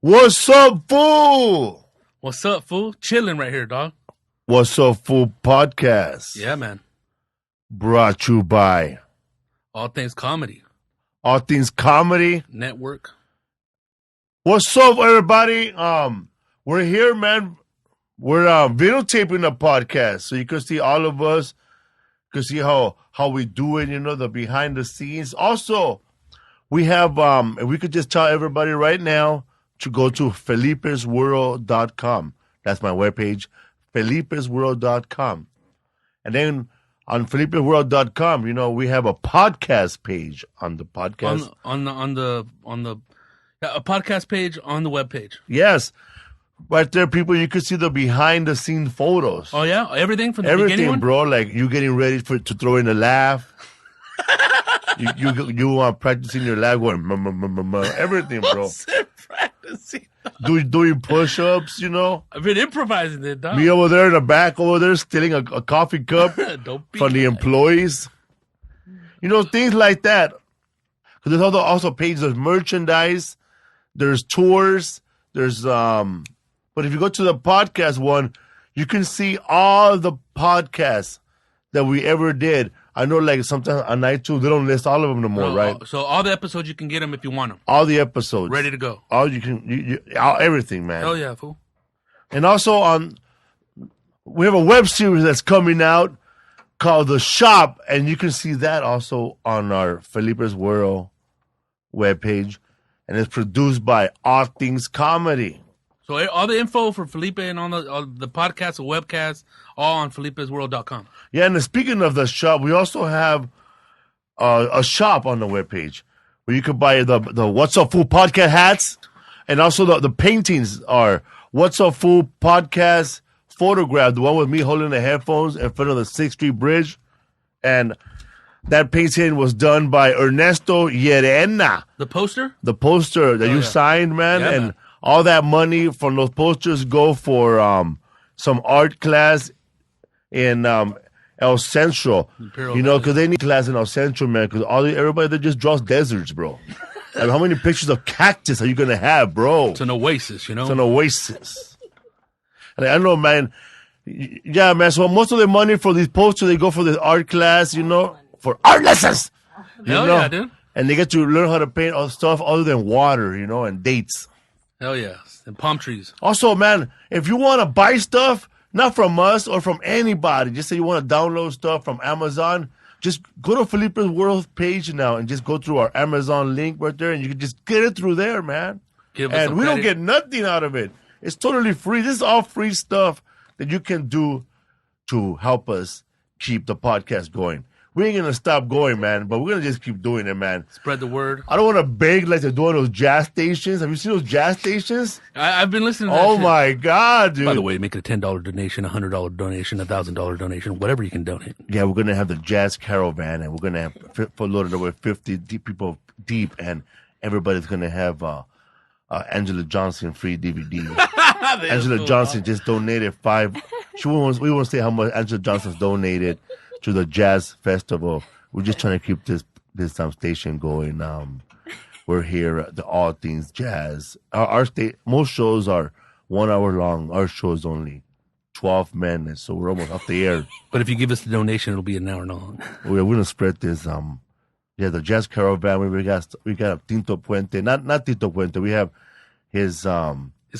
What's up, fool? What's up, fool? Chilling right here, dog. What's up, fool podcast? Yeah, man. Brought to you by All Things Comedy All Things Comedy Network. What's up, everybody? We're here, man. We're videotaping the podcast, so you can see all of us. You can see how we do it. You know, the behind the scenes. Also, we have if we could just tell everybody right now to go to felipesworld.com. That's my webpage, felipesworld.com. And then on felipesworld.com, you know, we have a podcast page on the podcast. A podcast page on the webpage. Yes. Right there, people, you can see the behind the scene photos. Oh yeah? Everything from the beginning one? Bro, like you getting ready to throw in a laugh. you practicing your laugh going everything, bro. Practicing. Doing push-ups, you know. I've been improvising it, dog. Me over there in the back over there stealing a coffee cup from the employees. You know, things like that. Because there's also pages of merchandise. There's tours. There's but if you go to the podcast one, you can see all the podcasts that we ever did. I know, like, sometimes on iTunes, they don't list all of them no more, right? So all the episodes, you can get them if you want them. All the episodes. Ready to go. All you can, everything, man. Oh, yeah, fool. And also we have a web series that's coming out called The Shop, and you can see that also on our Felipe's World webpage. And it's produced by All Things Comedy. So all the info for Felipe and on the podcast, the webcast, all on felipesworld.com. Yeah, and speaking of the shop, we also have a shop on the webpage where you can buy the What's Up Fool podcast hats, and also the paintings are What's Up Fool podcast photograph, the one with me holding the headphones in front of the 6th Street Bridge. And that painting was done by Ernesto Llerena. The poster? The poster that you signed, man. Yeah, and man. all that money from those posters go for some art class in El Centro. You know, because they need class in El Centro, man. Because everybody that just draws deserts, bro. Like, how many pictures of cactus are you going to have, bro? It's an oasis, you know? It's an oasis. And I don't know, man. Yeah, man. So most of the money for these posters, they go for this art class, you know, for art lessons. Hell yeah, dude. And they get to learn how to paint all stuff other than water, you know, and dates. Hell yeah. And palm trees. Also, man, if you want to buy stuff, not from us or from anybody, just say you want to download stuff from Amazon, just go to Felipe's World page now and just go through our Amazon link right there, and you can just get it through there, man. And we don't get nothing out of it. It's totally free. This is all free stuff that you can do to help us keep the podcast going. We ain't going to stop going, man, but we're going to just keep doing it, man. Spread the word. I don't want to beg like they're doing those jazz stations. Have you seen those jazz stations? I've been listening to that shit. My God, dude. By the way, make it a $10 donation, a $100 donation, a $1,000 donation, whatever you can donate. Yeah, we're going to have the jazz caravan, and we're going to have loaded over 50 people deep, and everybody's going to have Anjelah Johnson free DVD. Anjelah Johnson just donated we won't say how much Anjelah Johnson's donated to the jazz festival. We're just trying to keep this station going. We're here at the All Things Jazz. Most shows are 1 hour long. Our show is only 12 minutes, so we're almost off the air. But if you give us the donation, it'll be an hour long. We're gonna spread this. The Jazz Caravan. We got Tito Puente. Not Tito Puente. We have his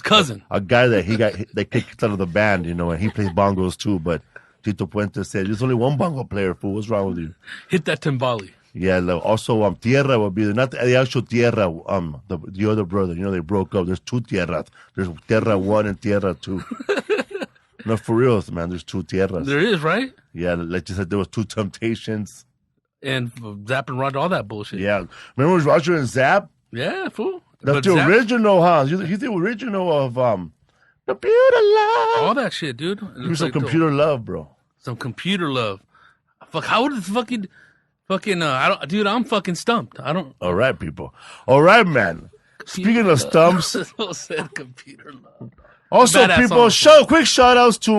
cousin, a guy that they kicked out of the band, you know, and he plays bongos too, but Tito Puente said, "There's only one bongo player, fool. What's wrong with you?" Hit that timbali. Yeah. Also, Tierra will be there. Not the actual Tierra. The other brother. You know, they broke up. There's two Tierras. There's Tierra 1 and Tierra 2. No, for real, man. There's two Tierras. There is, right? Yeah, like you said, there was two Temptations. And Zap and Roger, all that bullshit. Yeah. Remember Roger and Zap? Yeah, fool. That's the original, huh? He's the original of Computer Love. All that shit, dude. Give me some computer love, bro. Some computer love. Fuck, how would it fucking I'm fucking stumped. I don't. All right, people. All right, man. Speaking of stumps. Said computer love. Also, Badass people, quick shout outs to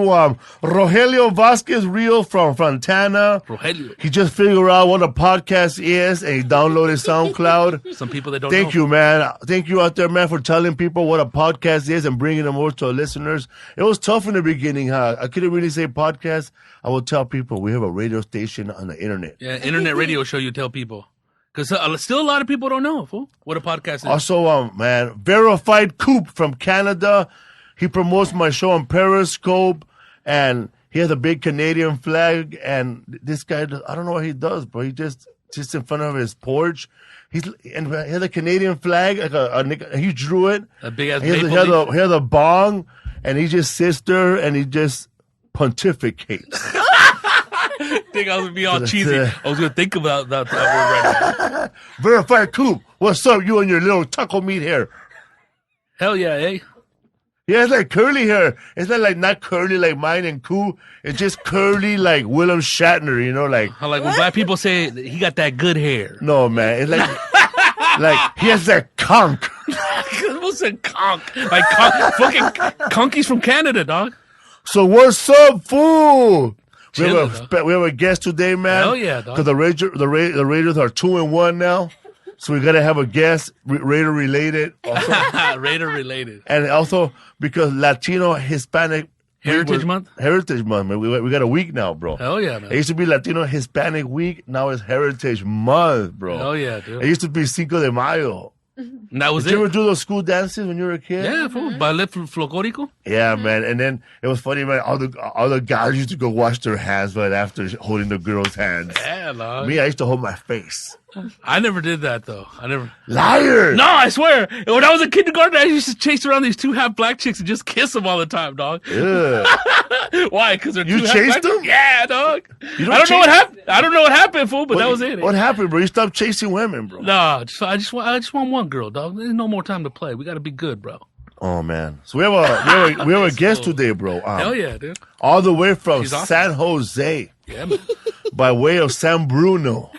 Rogelio Vasquez Rio from Fontana. Rogelio. He just figured out what a podcast is and he downloaded SoundCloud. Some people that don't know. Thank you, man. Thank you out there, man, for telling people what a podcast is and bringing them over to our listeners. It was tough in the beginning, huh? I couldn't really say podcast. I will tell people we have a radio station on the internet. Yeah, internet radio show you tell people. Because still a lot of people don't know, fool, what a podcast is. Also, man, Verified Coop from Canada. He promotes my show on Periscope, and he has a big Canadian flag. And this guy, I don't know what he does, but he just in front of his porch. He has a Canadian flag, like he drew it. A big ass he has a bong, and he just sits there and he just pontificates. I think I was gonna be all cheesy. I was gonna think about that word right now. Verified Coop, what's up, you and your little taco meat hair? Hell yeah, eh? Yeah, it's like curly hair. It's not curly like mine and Coop. It's just curly like William Shatner, you know, like. I like when black people say he got that good hair. No, man, it's like like he has that conch. What's a conch? Like fucking conchies from Canada, dog. So what's up, fool? We Chilling, have a guest today, man. Hell yeah, dog. Because the Raiders are 2-1 now, so we gotta have a guest Raider related, also. Raider related, and also because Latino Hispanic Heritage Month. Heritage Month, man. We got a week now, bro. Hell yeah, man. It used to be Latino Hispanic Week. Now it's Heritage Month, bro. Hell yeah, dude. It used to be Cinco de Mayo. And that was Did you ever do those school dances when you were a kid? Yeah, fool. Ballet folclórico. Yeah, man. And then it was funny, man. All the guys used to go wash their hands right after holding the girls' hands. Yeah, dog. Me, I used to hold my face. I never did that though. I never. Liar! No, I swear. When I was in kindergarten, I used to chase around these two half black chicks and just kiss them all the time, dog. Yeah. Why? Because they're You two chased half black them? Yeah, dog. You I don't know what happened. I don't know what happened, fool. But that was it. What happened, bro? You stopped chasing women, bro. Nah, I just want one girl, dog. There's no more time to play. We got to be good, bro. Oh man. So we have a guest today, bro. Hell yeah, dude. All the way from She's awesome. San Jose, Yeah, man. by way of San Bruno.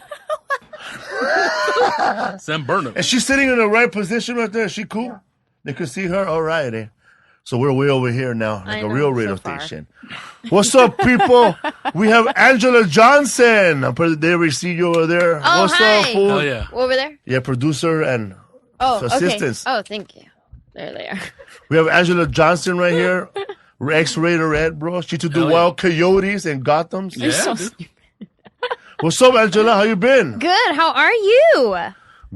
San Bernardino. And she's sitting in the right position right there. Is she cool? They could see her? All right, eh? So we're way over here now, like a real radio station. What's up, people? We have Anjelah Johnson. I'm pretty they ever see you over there. Oh, What's hi. up, fool? Oh yeah. Over there? Yeah, producer and assistants. Okay. Oh, thank you. There they are. We have Anjelah Johnson right here. Ex-Raiderette, bro. She used to do Hell yeah. Wild Coyotes and Gothams. Yeah, so dude. What's up, Anjelah? How you been? Good. How are you?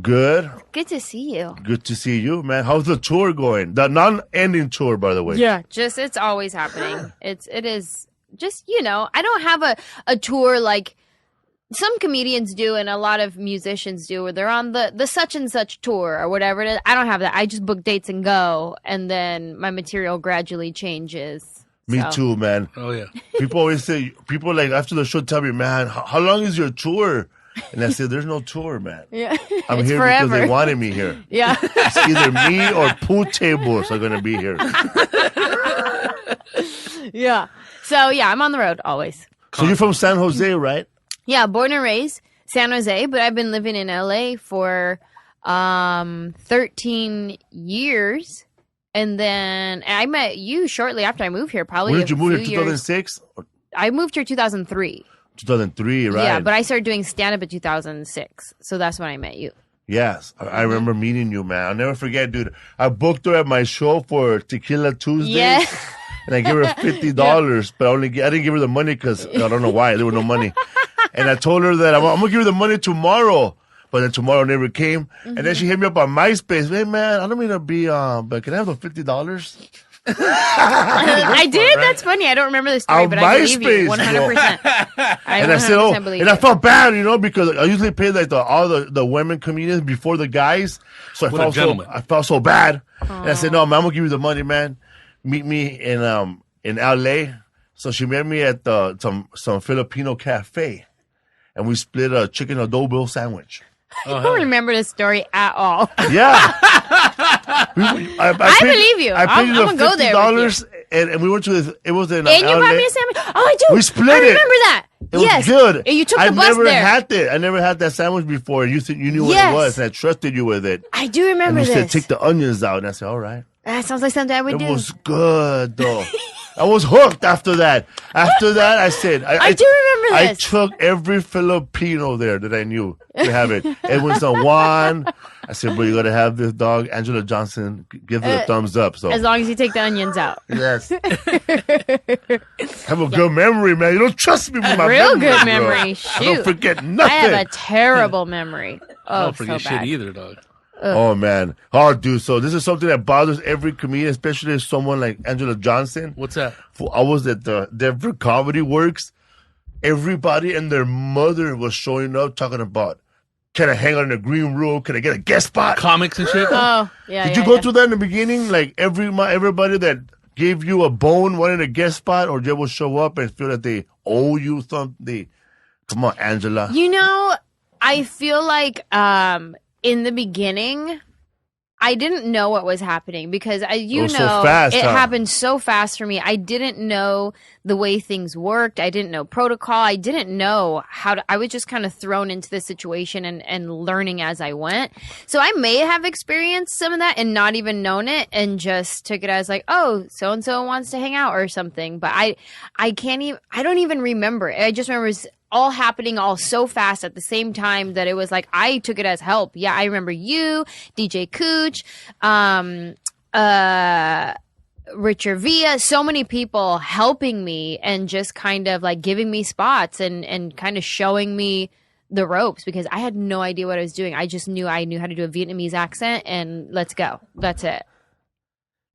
Good. Good to see you. Good to see you, man. How's the tour going? The non-ending tour, by the way. Yeah. Just it's always happening. It is just, I don't have a tour like some comedians do and a lot of musicians do where they're on the such and such tour or whatever it is. I don't have that. I just book dates and go, and then my material gradually changes. Me too, man. Oh yeah. People always say, like after the show tell me, man, how long is your tour? And I said, there's no tour, man. Yeah. I'm It's here forever. because they wanted me here. Yeah. It's either me or pool tables are going to be here. Yeah. So, yeah, I'm on the road always. So you're from San Jose, right? Yeah, born and raised San Jose, but I've been living in LA for 13 years. And then I met you shortly after I moved here, probably When did you move here? few years. 2006? I moved here 2003. 2003, right? Yeah, but I started doing stand-up in 2006. So that's when I met you. Yes, I remember meeting you, man. I'll never forget, dude. I booked her at my show for Tequila Tuesdays. Yeah. And I gave her $50, but I didn't give her the money because I don't know why. There was no money. And I told her that I'm going to give her the money tomorrow. But then tomorrow never came. And then she hit me up on MySpace. Hey, man, I don't mean to be, but can I have the $50? I did? That's funny. I don't remember the story, On but I believe you. MySpace, 100%. And I said, believe and I it. felt bad, because I usually pay like all the women comedians before the guys. So What a gentleman. I felt so bad. And I said, no, man, I'm gonna give you the money, man. Meet me in LA. So she met me at some Filipino cafe, and we split a chicken adobo sandwich. Oh, I don't remember this story at all. Yeah. I believe you. I'm gonna go there with and we went to this. It was in And you LA. brought me a sandwich. Oh, I do. We split I it. remember that. It yes. was good. And you took I the bus never there. had that. I never had that sandwich before. You knew what Yes. it was, and I trusted you with it. I do remember And you this. said, take the onions out. And I said, all right. That sounds like something I would do. It was good though. I was hooked after that. After that, I said, I do remember I this. took every Filipino there that I knew to have it. Edwin San Juan. I said, bro, you got to have this dog. Anjelah Johnson, give it a thumbs up. So As long as you take the onions out. yes. Have a good memory, man. You don't trust me with my Real memory, good bro. memory. I don't Shoot. forget nothing. I have a terrible memory. I Oh, don't forget so shit bad. either, dog. Oh man, hard dude. So this is something that bothers every comedian, especially someone like Anjelah Johnson. What's that? I was at the Denver Comedy Works. Everybody and their mother was showing up talking about, can I hang out in the green room? Can I get a guest spot? Comics and shit? Oh, yeah. Did you go through that in the beginning? Like everybody that gave you a bone wanted a guest spot, or they will show up and feel that they owe you something? Come on, Angela. You know, I feel like in the beginning, I didn't know what was happening because it was so fast, huh? happened so fast for me. I didn't know the way things worked. I didn't know protocol. I didn't know how to, I was just kind of thrown into the situation and learning as I went. So I may have experienced some of that and not even known it and just took it as like, oh, so-and-so wants to hang out or something. But I don't even remember it. I just remember it was all happening all so fast at the same time that it was like I took it as help. Yeah, I remember you, DJ Cooch, Richard Villa, so many people helping me and just kind of like giving me spots and kind of showing me the ropes because I had no idea what I was doing. I just knew I knew how to do a Vietnamese accent and let's go. That's it.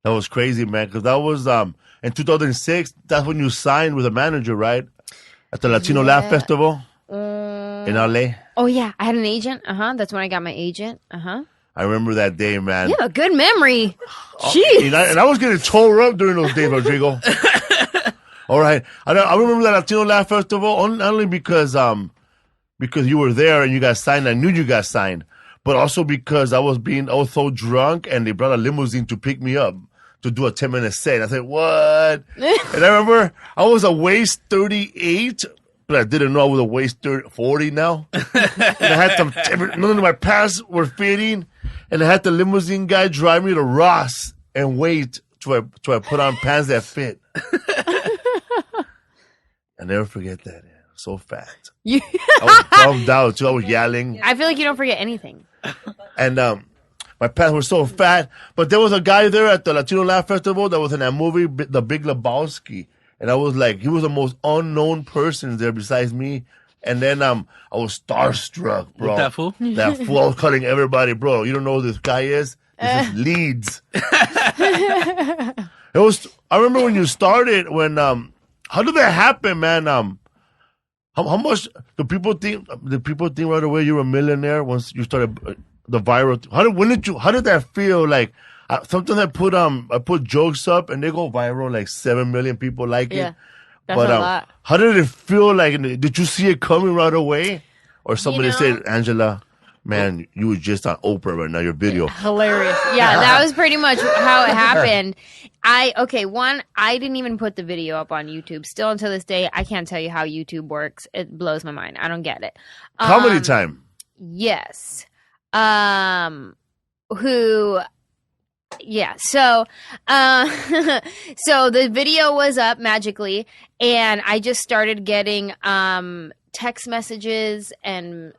That was crazy, man, because that was in 2006. That's when you signed with a manager, right? At the Latino Laugh Festival in LA. Oh, yeah. I had an agent. That's when I got my agent. I remember that day, man. You have a good memory. Oh, Jeez. and I was getting tore up during those days, Rodrigo. All right. I remember that Latino Laugh Festival only because you were there and you got signed. I knew you got signed. But also because I was so drunk and they brought a limousine to pick me up to do a 10-minute set. I said, what? And I remember I was a waist 38, but I didn't know I was a waist 40 now. And I had none of my pants were fitting. And I had the limousine guy drive me to Ross and wait till I put on pants that fit. I never forget that. Yeah. So fat. I was bummed out too. I was yelling. I feel like you don't forget anything. And my pants were so fat. But there was a guy there at the Latino Laugh Festival that was in that movie, The Big Lebowski. And I was like, he was the most unknown person there besides me. And then I was starstruck, bro. With that fool? That fool. I was calling everybody, bro. You don't know who this guy is? This is Leeds. I remember when you started, how did that happen, man? How much do people think? Did people think right away you were a millionaire once you started the viral? How did that feel? Like sometimes I put jokes up and they go viral, like 7 million people like it. That's a lot. How did it feel? Like, did you see it coming right away, or somebody said, "Angela, man, you were just on Oprah right now. Your video Hilarious." Yeah, that was pretty much how it happened. I didn't even put the video up on YouTube. Still until this day, I can't tell you how YouTube works. It blows my mind. I don't get it. Comedy time. Yes. Yeah. So, so the video was up magically and I just started getting, text messages and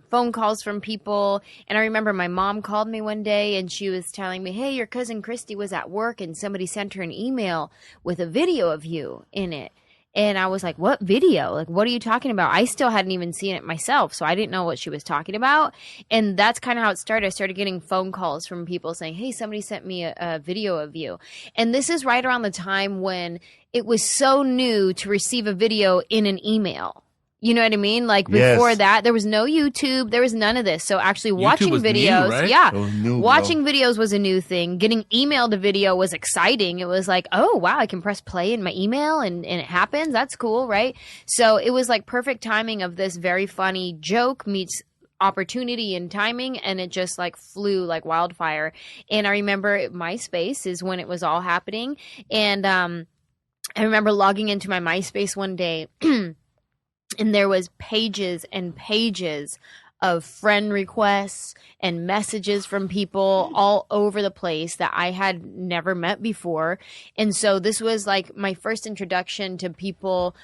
phone calls from people. And I remember my mom called me one day and she was telling me, hey, your cousin Christy was at work and somebody sent her an email with a video of you in it. And I was like, what video? Like, what are you talking about? I still hadn't even seen it myself, so I didn't know what she was talking about. And that's kind of how it started. I started getting phone calls from people saying, hey, somebody sent me a video of you. And this is right around the time when it was so new to receive a video in an email. You know what I mean? Like before that, there was no YouTube. There was none of this. So actually watching videos, new, right? Watching videos was a new thing. Getting emailed a video was exciting. It was like, oh, wow, I can press play in my email and it happens. That's cool, right? So it was like perfect timing of this very funny joke meets opportunity and timing, and it just like flew like wildfire. And I remember MySpace is when it was all happening. And I remember logging into my MySpace one day and there was pages and pages of friend requests and messages from people all over the place that I had never met before. And so this was like my first introduction to people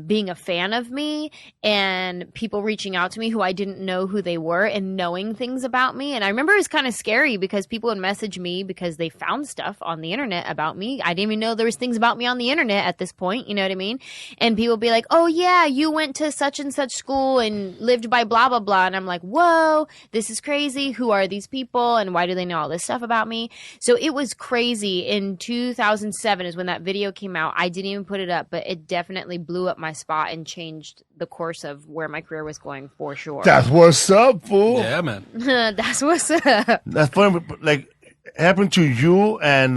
being a fan of me and people reaching out to me who I didn't know who they were and knowing things about me. And I remember it was kind of scary because people would message me because they found stuff on the internet about me. I didn't even know there was things about me on the internet at this point. You know what I mean? And people would be like, oh yeah, you went to such and such school and lived by blah, blah, blah. And I'm like, whoa, this is crazy. Who are these people? And why do they know all this stuff about me? So it was crazy. In 2007 is when that video came out. I didn't even put it up, but it definitely blew up my spot and changed the course of where my career was going for sure. That's what's up, fool. Yeah, man. That's what's up. That's funny. Like, it happened to you, and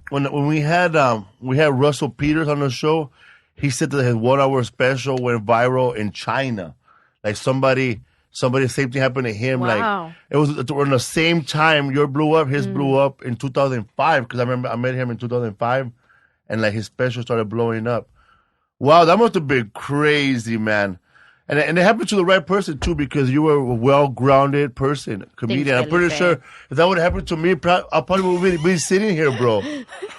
when we had Russell Peters on the show, he said that his 1 hour special went viral in China. Like somebody same thing happened to him. Wow. Like it was around the same time your blew up, his blew up in 2005. Because I remember I met him in 2005, and like his special started blowing up. Wow, that must have been crazy, man. And it happened to the right person, too, because you were a well-grounded person, comedian. Thanks, I'm pretty Felipe. sure if that would have happened to me, I probably would be sitting here, bro.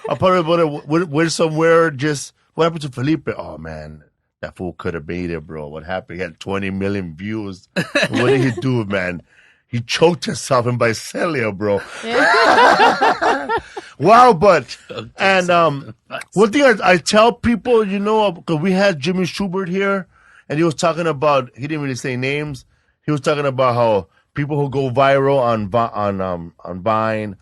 I probably would have went somewhere just... What happened to Felipe? Oh, man, that fool could have made it, bro. What happened? He had 20 million views. What did he do, man? He choked himself in Visalia, bro. Wow, but... And one thing I tell people, you know, because we had Jimmy Schubert here, and he was talking about, he didn't really say names. He was talking about how people who go viral on Vine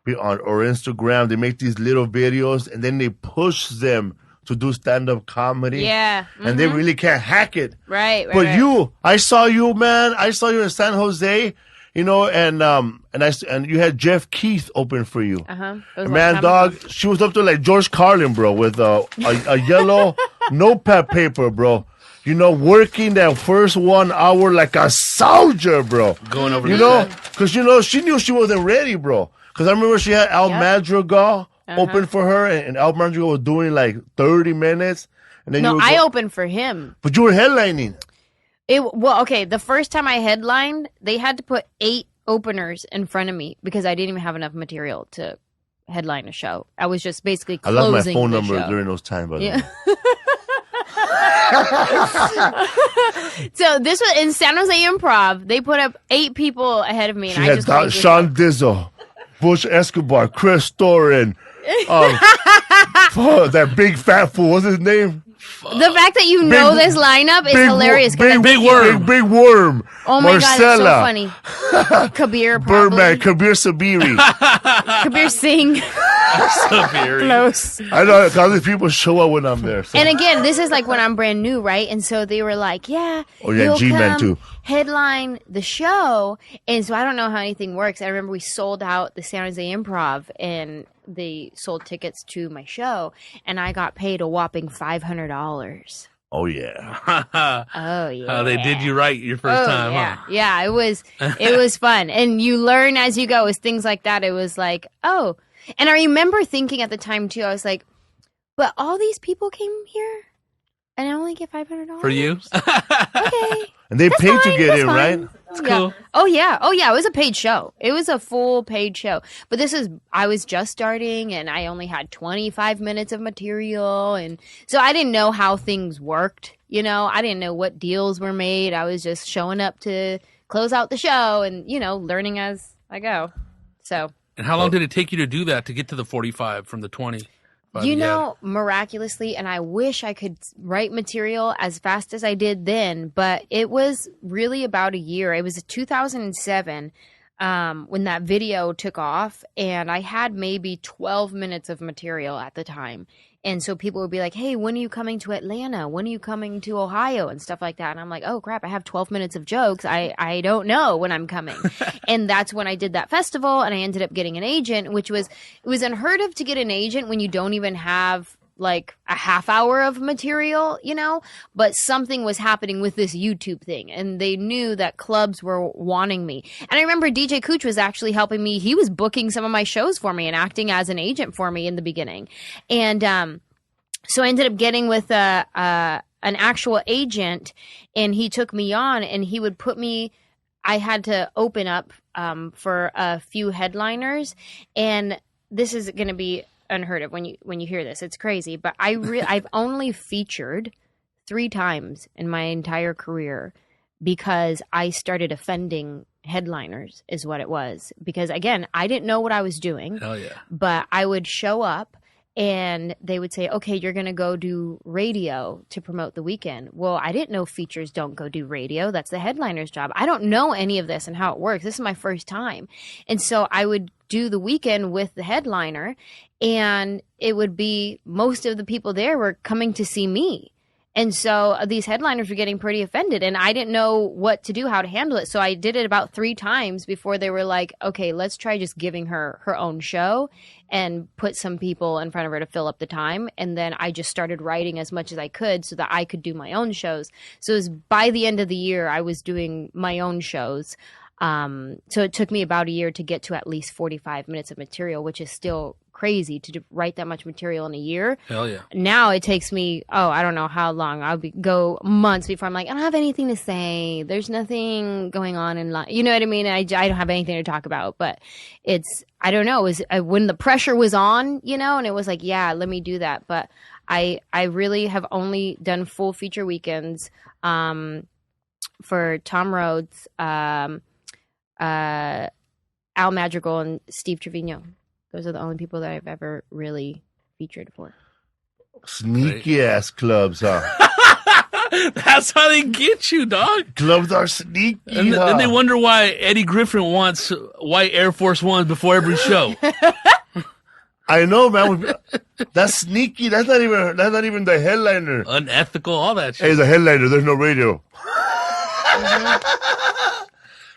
or Instagram, they make these little videos and then they push them to do stand-up comedy. Yeah. And they really can't hack it. Right. But right. I saw you, man. I saw you in San Jose, you know, and you had Jeff Keith open for you. Man, dog, she was up to like George Carlin, bro, with a yellow notepad paper, bro. You know, working that first 1 hour like a soldier, bro. Going over, you know, because, you know, she knew she wasn't ready, bro. Because I remember she had Al Madrigal open for her, and Al Madrigal was doing like 30 minutes. And then I opened for him. But you were headlining. Okay, the first time I headlined, they had to put 8 openers in front of me because I didn't even have enough material to headline a show. I was just basically closing I left my phone the number show. during those times, by the way. So this was in San Jose Improv. They put up 8 people ahead of me, and She I had just Sean Dizzle, Bush Escobar, Chris Storin, that big fat fool. What's his name? The fact that you know this lineup is hilarious. Big Worm. Big Worm. Oh my Marcella, God, it's so funny. Kabir, probably. Birdman, Kabir Sabiri. Kabir Singh. Close. I know how these people show up when I'm there. So. And again, this is like when I'm brand new, right? And so they were like, yeah, you'll G-Man too. Headline the show. And so I don't know how anything works. I remember we sold out the San Jose Improv and they sold tickets to my show and I got paid a whopping $500. Oh yeah. Oh yeah. They did you right your first time, yeah. huh? Yeah, it was fun. And you learn as you go. It's things like that. It was like, oh. And I remember thinking at the time too, I was like, but all these people came here and I only get $500 For you? Okay. And they paid to get in, fine. right? It's Yeah. cool. Oh yeah. It was a paid show. It was a full paid show. But I was just starting and I only had 25 minutes of material. And so I didn't know how things worked. You know, I didn't know what deals were made. I was just showing up to close out the show and, you know, learning as I go. So. And how long did it take you to do that, to get to the 45 from the 20? You know, miraculously, and I wish I could write material as fast as I did then, but it was really about a year. It was 2007 when that video took off, and I had maybe 12 minutes of material at the time. And so people would be like, hey, when are you coming to Atlanta? When are you coming to Ohio? And stuff like that. And I'm like, oh, crap, I have 12 minutes of jokes. I don't know when I'm coming. And that's when I did that festival. And I ended up getting an agent, it was unheard of to get an agent when you don't even have like a half hour of material, you know, but something was happening with this YouTube thing and they knew that clubs were wanting me. And I remember DJ Cooch was actually helping me. He was booking some of my shows for me and acting as an agent for me in the beginning. And so I ended up getting with an actual agent and he took me on and he would put me I had to open up for a few headliners, and this is going to be unheard of when you hear this. It's crazy, but I've only featured 3 times in my entire career because I started offending headliners is what it was. Because again, I didn't know what I was doing. Hell yeah. But I would show up and they would say, okay, you're going to go do radio to promote the weekend. Well, I didn't know features don't go do radio. That's the headliner's job. I don't know any of this and how it works. This is my first time. And so I would do the weekend with the headliner, and it would be most of the people there were coming to see me. And so these headliners were getting pretty offended, and I didn't know what to do, how to handle it. So I did it about 3 times before they were like, okay, let's try just giving her her own show and put some people in front of her to fill up the time. And then I just started writing as much as I could so that I could do my own shows. So it was by the end of the year, I was doing my own shows. So it took me about a year to get to at least 45 minutes of material, which is still crazy to write that much material in a year. Hell yeah. Now it takes me, I don't know how long. Go months before I'm like, I don't have anything to say. There's nothing going on in life. You know what I mean? I don't have anything to talk about, but I don't know. It was when the pressure was on, and it was like, yeah, let me do that. But I really have only done full feature weekends, for Tom Rhodes, Al Madrigal, and Steve Trevino. Those are the only people that I've ever really featured for. Sneaky ass clubs, huh? That's how they get you, dog. Clubs are sneaky. And then they wonder why Eddie Griffin wants white Air Force Ones before every show. I know, man. That's sneaky. That's not even the headliner. Unethical, all that shit. Hey, the headliner. There's no radio.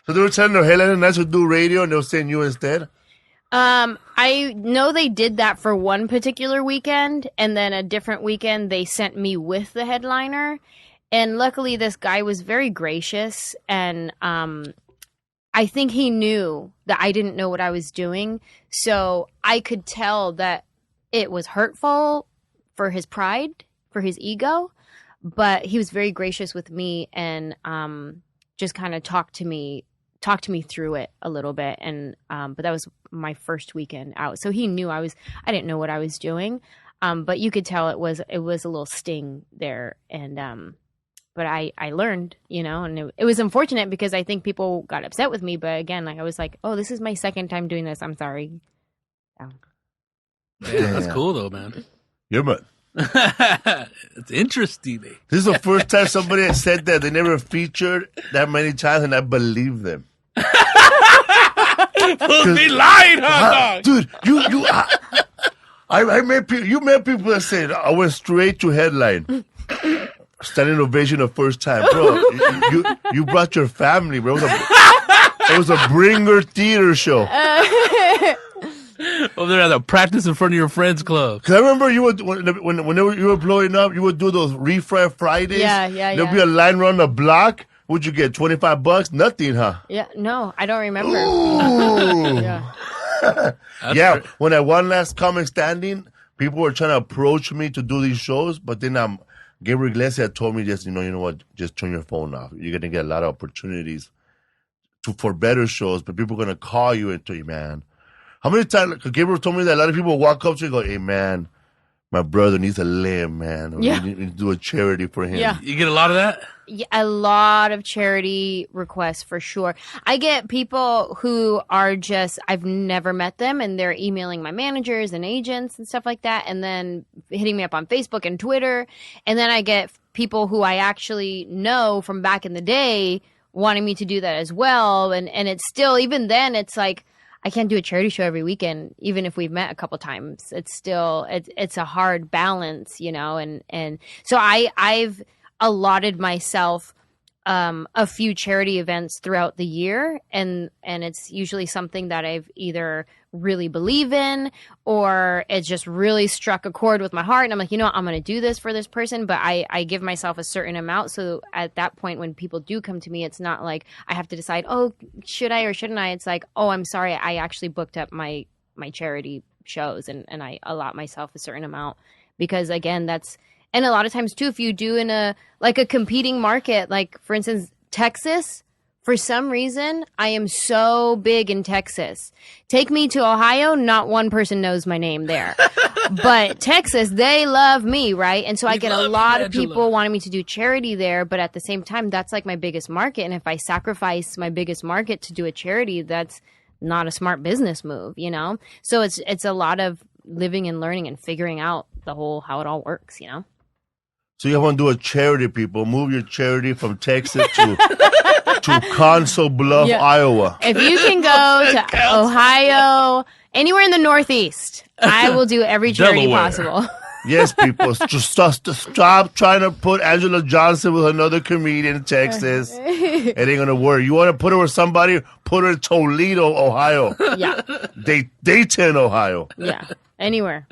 So they were telling the headliner not to do radio, and they'll send you instead. I know they did that for one particular weekend, and then a different weekend they sent me with the headliner. And luckily this guy was very gracious, and I think he knew that I didn't know what I was doing. So I could tell that it was hurtful for his pride, for his ego, but he was very gracious with me and just kind of talked to me through it a little bit. And but that was my first weekend out, so he knew I didn't know what I was doing, but you could tell it was a little sting there. And but I learned, and it was unfortunate because I think people got upset with me, but again, I was like, oh, this is my second time doing this, I'm sorry. Yeah, that's cool though, man. Yeah, man. It's interesting. This is the first time somebody has said that they never featured that many times, and I believe them. They lied, huh, dog? Dude, I met people. You met people that said I went straight to headline, standing ovation the first time, bro. You brought your family, bro. It was a bringer theater show. Over there at the practice in front of your friends club. Cause I remember you would when you were blowing up, you would do those refresh Fridays. Yeah. There'd be a line around the block. Would you get $25? Nothing, huh? Yeah, no, I don't remember. Ooh. Yeah. Yeah. When I won last comic standing, people were trying to approach me to do these shows, but then Gabriel Iglesias told me just, you know what, just turn your phone off. You're gonna get a lot of opportunities for better shows, but people are gonna call you and tell you, man. How many times? Gabriel told me that a lot of people walk up to you and go, "Hey, man, my brother needs to live, man. Or Yeah. we need to do a charity for him." Yeah. You get a lot of that? Yeah, a lot of charity requests for sure. I get people who are just, I've never met them, and they're emailing my managers and agents and stuff like that, and then hitting me up on Facebook and Twitter. And then I get people who I actually know from back in the day wanting me to do that as well. And it's still, even then, it's like, I can't do a charity show every weekend, even if we've met a couple times. It's still, it's a hard balance, and so I've allotted myself a few charity events throughout the year, and it's usually something that I've either really believe in or it's just really struck a chord with my heart, and I'm like, I'm going to do this for this person, but I give myself a certain amount, so at that point when people do come to me, it's not like I have to decide, oh, should I or shouldn't I? It's like, oh, I'm sorry, I actually booked up my charity shows, and I allot myself a certain amount, because again, that's, and a lot of times too, if you do in a competing market, like for instance, Texas, For some reason, I am so big in Texas. Take me to Ohio, not one person knows my name there. But Texas, they love me, right? And so I get a lot of people wanting me to do charity there, but at the same time, that's like my biggest market. And if I sacrifice my biggest market to do a charity, that's not a smart business move, you know? So it's a lot of living and learning and figuring out how it all works, you know? So you want to do a charity, people. Move your charity from Texas to Council Bluff, Iowa. If you can go to Ohio, anywhere in the Northeast, I will do every charity possible. Yes, people. Just stop trying to put Anjelah Johnson with another comedian in Texas. It ain't going to work. You want to put her with somebody, put her in Toledo, Ohio. Yeah. Dayton, Ohio. Yeah. Anywhere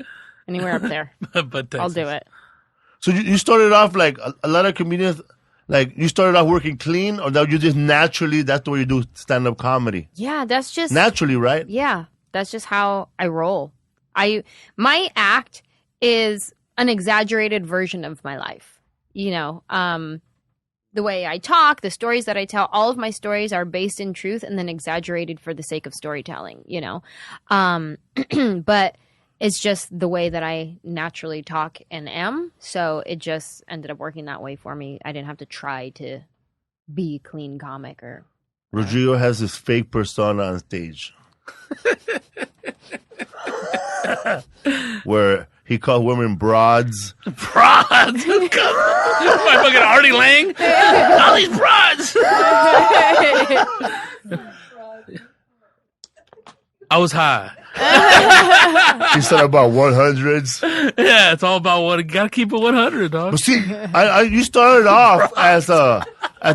up there. But I'll do it. So you started off like a lot of comedians, like you started off working clean, or that you just naturally, that's the way you do stand-up comedy? Yeah, that's just... Naturally, right? Yeah, that's just how I roll. My act is an exaggerated version of my life. You know, the way I talk, the stories that I tell, all of my stories are based in truth and then exaggerated for the sake of storytelling, you know. But it's just the way that I naturally talk and am. So it just ended up working that way for me. I didn't have to try to be clean comic or... Rodrigo has this fake persona on stage. Where he called women broads. Broads? My fucking Artie Lang? All these broads! I was high. He said about 100s. Yeah, it's all about what. Gotta keep it 100, dog. But see, you started off as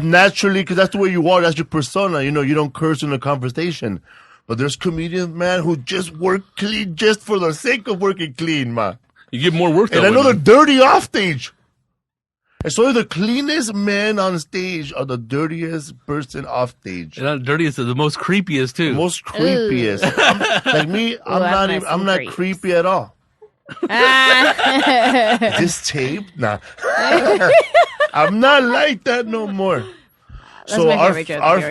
naturally, because that's the way you are. That's your persona. You know, you don't curse in a conversation. But there's comedians, man, who just work clean just for the sake of working clean, man. You get more work. And I know they're dirty off stage. And so the cleanest men on stage are the dirtiest person off stage. And the dirtiest is the most creepiest too. Most creepiest. Like me, I'm not creepy at all. This tape? Nah. I'm not like that no more. So our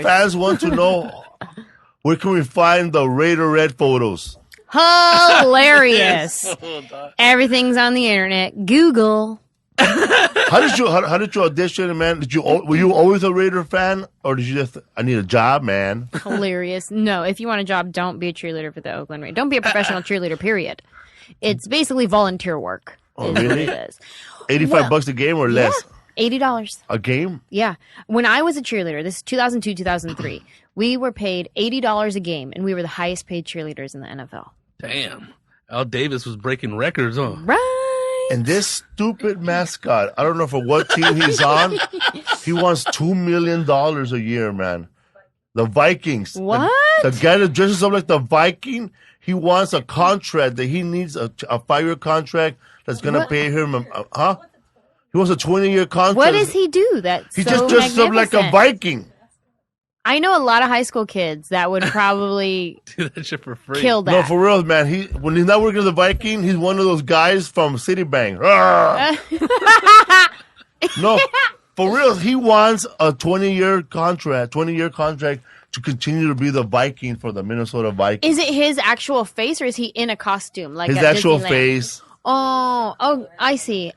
fans want to know, where can we find the Raider Red photos? Hilarious. Everything's on the internet. Google. How did you audition, man? Were you always a Raider fan, or did you just, I need a job, man? Hilarious. No, if you want a job, don't be a cheerleader for the Oakland Raiders. Don't be a professional cheerleader, period. It's basically volunteer work. Oh, really? It is. $85 a game or less? Yeah, $80. A game? Yeah. When I was a cheerleader, this is 2002, 2003, we were paid $80 a game, and we were the highest paid cheerleaders in the NFL. Damn. Al Davis was breaking records, huh? Right. And this stupid mascot, I don't know for what team he's on, he wants $2 million a year, man. The Vikings. What? The guy that dresses up like the Viking, he wants a contract that he needs, a 5-year contract that's going to pay him, He wants a 20-year contract. What does he do? He just dresses up like a Viking. I know a lot of high school kids that would probably do that shit for free. Kill that. No, for real, man. When he's not working as a Viking, he's one of those guys from Citibank. No, for real. He wants a 20-year contract to continue to be the Viking for the Minnesota Vikings. Is it his actual face, or is he in a costume? Like his at actual Disneyland? face. Oh, I see.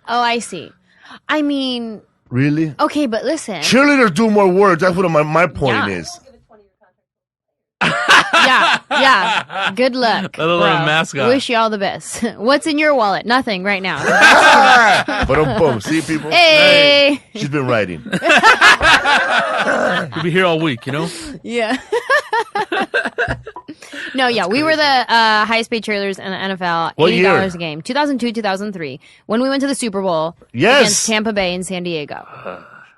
I mean... Really? Okay, but listen. Cheerleaders do more work. That's what my point is. Yeah. Good luck. That little mascot. Wish you all the best. What's in your wallet? Nothing right now. But boom. See, people? Hey. She's been writing. You'll be here all week, you know? Yeah. No, yeah. We were the highest paid cheerleaders in the NFL. What $80 year? a game. 2002, 2003. When we went to the Super Bowl against Tampa Bay and San Diego.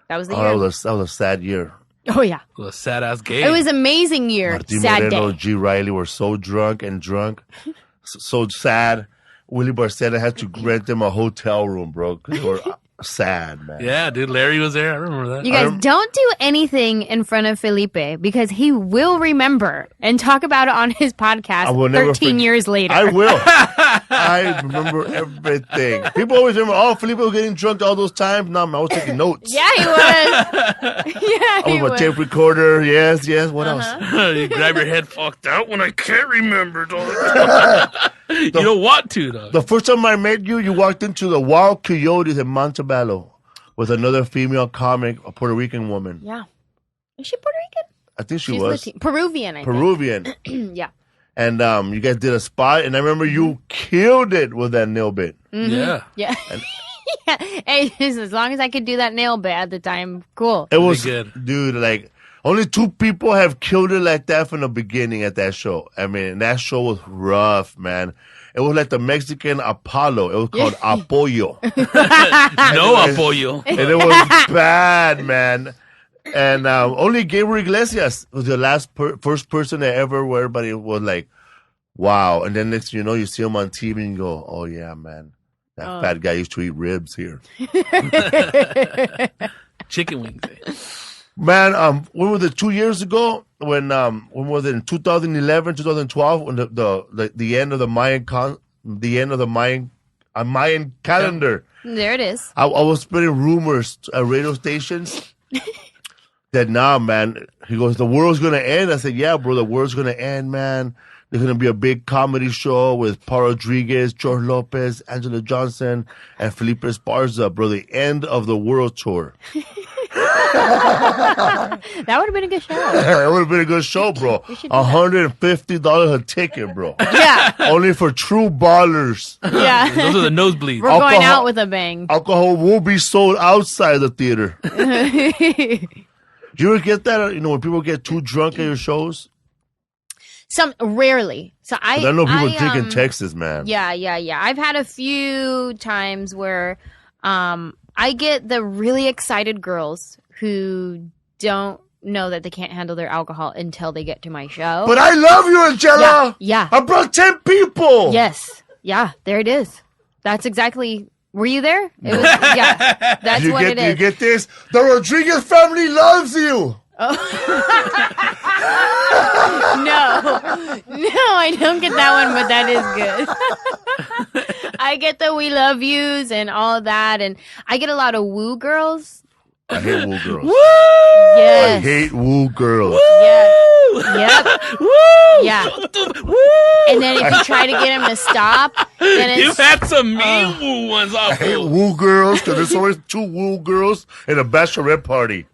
That was the year. That was a sad year. Oh, yeah. It was a sad-ass game. It was an amazing year. Martin Sad Moreno, day. G. Riley were so drunk. So sad. Willie Barcena had to rent them a hotel room, bro. 'Cause they were sad, man. Yeah, dude. Larry was there. I remember that. You guys don't do anything in front of Felipe because he will remember and talk about it on his podcast 13 years later. I will. I remember everything. People always remember, oh, Felipe was getting drunk all those times. No, man, I was taking notes. Yeah, he was. Yeah, he with my was. tape recorder. Yes. What else? You grab your head fucked out when I can't remember it all the time. You don't want to, though. The first time I met you, you walked into the Wild Coyotes in Montebello with another female comic, a Puerto Rican woman. Yeah. Is she Puerto Rican? I think she She's was. Peruvian, I think. Peruvian. Yeah. And you guys did a spot, and I remember you killed it with that nail bit. Yeah. Yeah. Yeah. Hey, as long as I could do that nail bit at the time, cool. It was good. Dude, like, only 2 people have killed it like that from the beginning at that show. I mean, that show was rough, man. It was like the Mexican Apollo. It was called Apoyo. No apoyo. And it was bad, man. And only Gabriel Iglesias was the first person that ever where everybody was like, wow. And then next thing you know, you see him on TV and you go, oh, yeah, man. That fat guy used to eat ribs here. Chicken wings. Man, when was it? 2 years ago? When was it? In 2011, 2012? When the end of the Mayan calendar. There it is. I was spreading rumors at radio stations that man. He goes, the world's gonna end. I said, yeah, bro, the world's gonna end, man. There's gonna be a big comedy show with Paul Rodriguez, George Lopez, Anjelah Johnson, and Felipe Esparza, bro. The end of the world tour. That would have been a good show. It would have been a good show, bro. $150 a ticket, bro. Yeah. Only for true ballers. Yeah. Those are the nosebleeds. We're going out with a bang. Alcohol will be sold outside the theater. Do you ever get that? You know, when people get too drunk at your shows? Rarely. So I know people drink in Texas, man. Yeah. I've had a few times where I get the really excited girls who don't know that they can't handle their alcohol until they get to my show. But I love you, Anjelah. Yeah. I brought 10 people. Yes. Yeah, there it is. That's exactly. Were you there? It was, yeah. That's what it is. You get this? The Rodriguez family loves you. No, I don't get that one, but that is good. I get the we love yous and all of that, and I get a lot of woo girls. I hate woo girls. Woo! Yes. I hate woo girls. Yeah. Yep. Woo! Yeah. Woo! And then if you try to get him to stop, then it's... You've had some mean woo ones off. I hate woo girls because there's always 2 woo girls in a bachelorette party.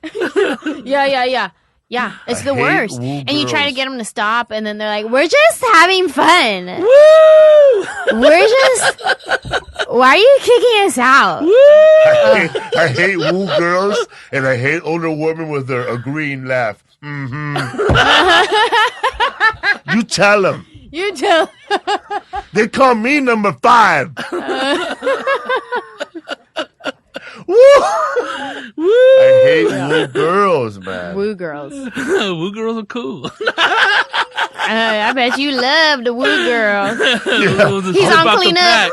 Yeah. Yeah, it's the hate worst. woo And you try to girls. get them to stop, and then they're like, we're just having fun. Woo! We're just... Why are you kicking us out? Woo! I hate woo girls, and I hate older women with their agreeing laugh. Mm-hmm. You tell them. You tell... They call me number 5. Woo! I hate woo girls, man. Woo girls. Woo girls are cool. I bet you love the woo girl. He's He's on cleanup.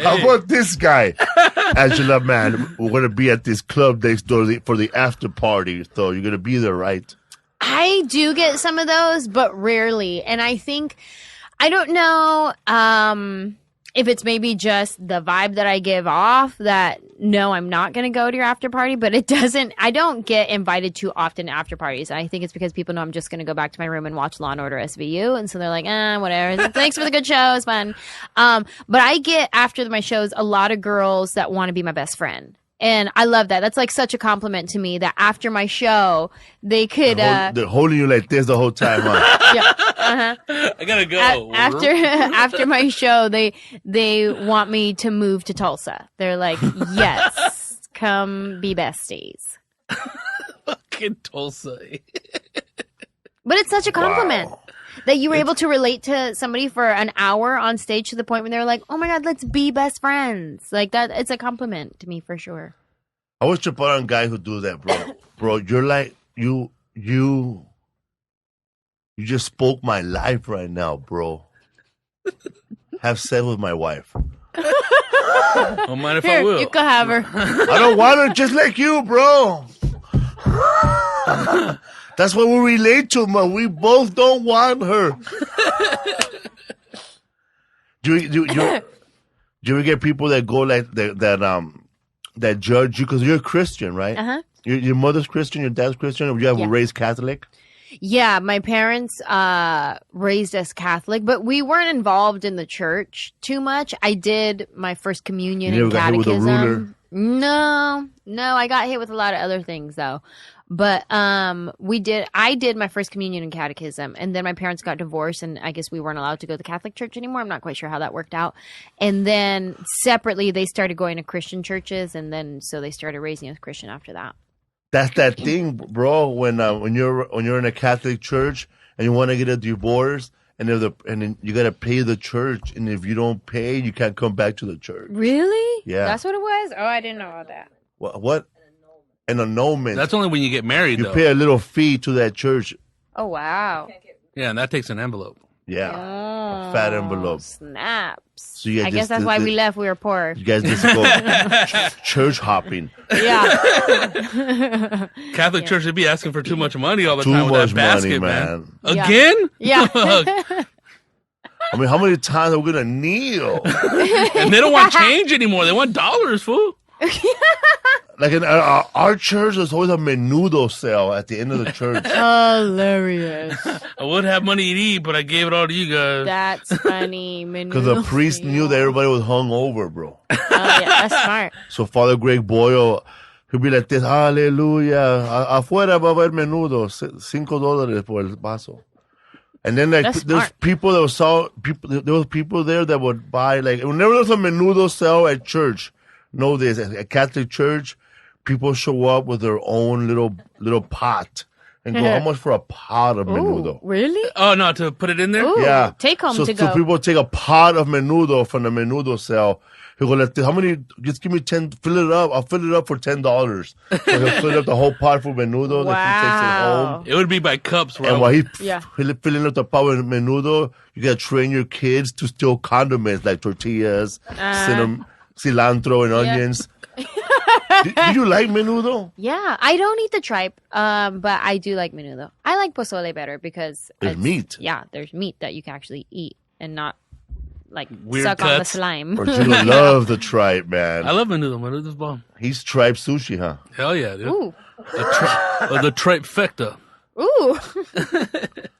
How about this guy? Anjelah, man, we're going to be at this club next door for the after party, so you're going to be there, right? I do get some of those, but rarely. And I think, I don't know if it's maybe just the vibe that I give off that, no, I'm not going to go to your after party, but I don't get invited too often to after parties. I think it's because people know I'm just going to go back to my room and watch Law & Order SVU. And so they're like, whatever. Thanks for the good show. It's fun. But I get, after my shows, a lot of girls that want to be my best friend. And I love that. That's like such a compliment to me that after my show, they could... They're holding you like this the whole time, huh? Yeah. Uh-huh. I gotta go. After my show, they want me to move to Tulsa. They're like, yes, come be besties. Fucking Tulsa. But it's such a compliment. Wow. That you were able to relate to somebody for an hour on stage to the point when they're like, oh my God, let's be best friends. Like that, it's a compliment to me for sure. I always trip out on guys who do that, bro. Bro, you're like, you just spoke my life right now, bro. Have sex with my wife. Don't mind if Here, I will. you can have her. I don't want her just like you, bro. That's what we relate to, man. We both don't want her. Do you ever get people that go like that judge you because you're a Christian, right? Uh-huh. Your mother's Christian, your dad's Christian, or you have raised Catholic? Yeah, my parents raised us Catholic, but we weren't involved in the church too much. I did my first communion You and never got hit with a ruler? catechism. No, I got hit with a lot of other things though. But I did my first communion and catechism, and then my parents got divorced, and I guess we weren't allowed to go to the Catholic church anymore. I'm not quite sure how that worked out. And then separately, they started going to Christian churches, and then so they started raising us Christian after that. That's that thing, bro. When you're in a Catholic church and you want to get a divorce, and then you gotta pay the church, and if you don't pay, you can't come back to the church. Really? Yeah. That's what it was? Oh, I didn't know about that. What? An annulment. That's only when you get married, You though. pay a little fee to that church. Oh, wow. Yeah, and that takes an envelope. Yeah, Oh, a fat envelope. Snaps. So you I guess that's why we left. We were poor. You guys just go church hopping. Yeah. Catholic church, would be asking for too much money all the Too time with much that basket, money, man. man. Yeah. Again? Yeah. I mean, how many times are we gonna kneel? And they don't want change anymore. They want dollars, fool. Like in our church, there's always a menudo sale at the end of the church. Hilarious. I would have money to eat, but I gave it all to you guys. That's funny. Because the priest knew that everybody was hung over, bro. Oh, yeah, that's smart. So Father Greg Boyle, he'll be like this, Hallelujah, afuera va a haber menudo, $5 por el vaso. And then like That's there's smart. people that saw people. There was people there that would buy like whenever there's a menudo sale at church. Know this at a Catholic church, people show up with their own little pot and go, how much for a pot of menudo? Ooh, really? Oh, no, to put it in there? Ooh, Yeah, take home so, to so go. people take a pot of menudo from the menudo sale. He'll go like, how many? Just give me 10. Fill it up. I'll fill it up for $10. So he'll fill up the whole pot for menudo. Then he takes it home. It would be by cups, bro. And while he's Yeah. filling up the pot with menudo, you gotta train your kids to steal condiments like tortillas, cilantro, and onions. do you like menudo? Yeah, I don't eat the tripe, but I do like menudo. I like pozole better because There's it's- meat. Yeah, there's meat that you can actually eat and not like Weird suck on the cuts. slime. Rodrigo love the tripe, man. I love menudo. Menudo's bomb. He's tripe sushi, huh? Hell yeah, dude. Ooh, The trifecta. ooh.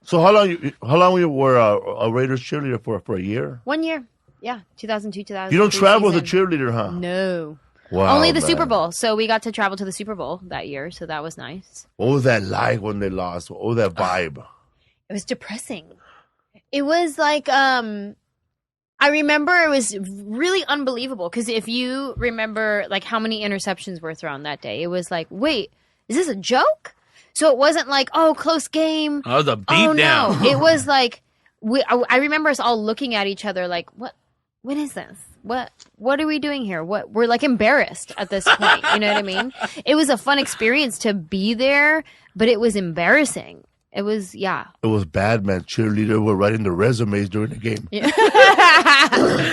So how long you were a Raiders cheerleader for a year? 1 year. Yeah, 2002, 2003. You don't travel as a season. cheerleader, huh? No. Wow, Only the man. Super Bowl. So we got to travel to the Super Bowl that year. So that was nice. What was that like when they lost? What was that vibe? It was depressing. It was like, I remember it was really unbelievable. Because if you remember like how many interceptions were thrown that day, it was like, wait, is this a joke? So it wasn't like, oh, close game. I was a beat down. No. It was like, I remember us all looking at each other like, what is this? What are we doing here? We're like embarrassed at this point. You know what I mean? It was a fun experience to be there, but it was embarrassing. It was, yeah. It was bad, man. Cheerleader were writing the resumes during the game. You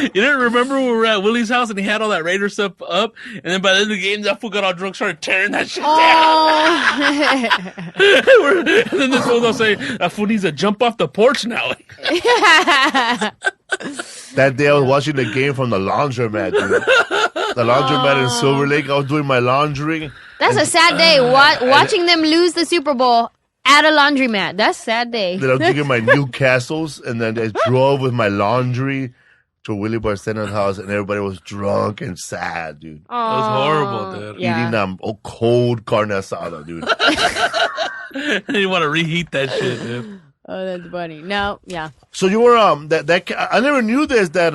didn't remember when we were at Willie's house and he had all that Raider stuff up, and then by the end of the game, that fool got all drunk, started tearing that shit down. And then this fool will say, that fool needs to jump off the porch now. That day I was watching the game from the laundromat, dude. The laundromat in Silver Lake. I was doing my laundry. That's a sad day. Watching them lose the Super Bowl at a laundromat. That's a sad day. Then I was drinking my Newcastles, and then I drove with my laundry to Willie Barcena's house, and everybody was drunk and sad, dude. That was horrible, dude. Yeah. Eating cold carne asada, dude. And you want to reheat that shit, dude. Oh, that's funny. No, yeah. So you were I never knew this that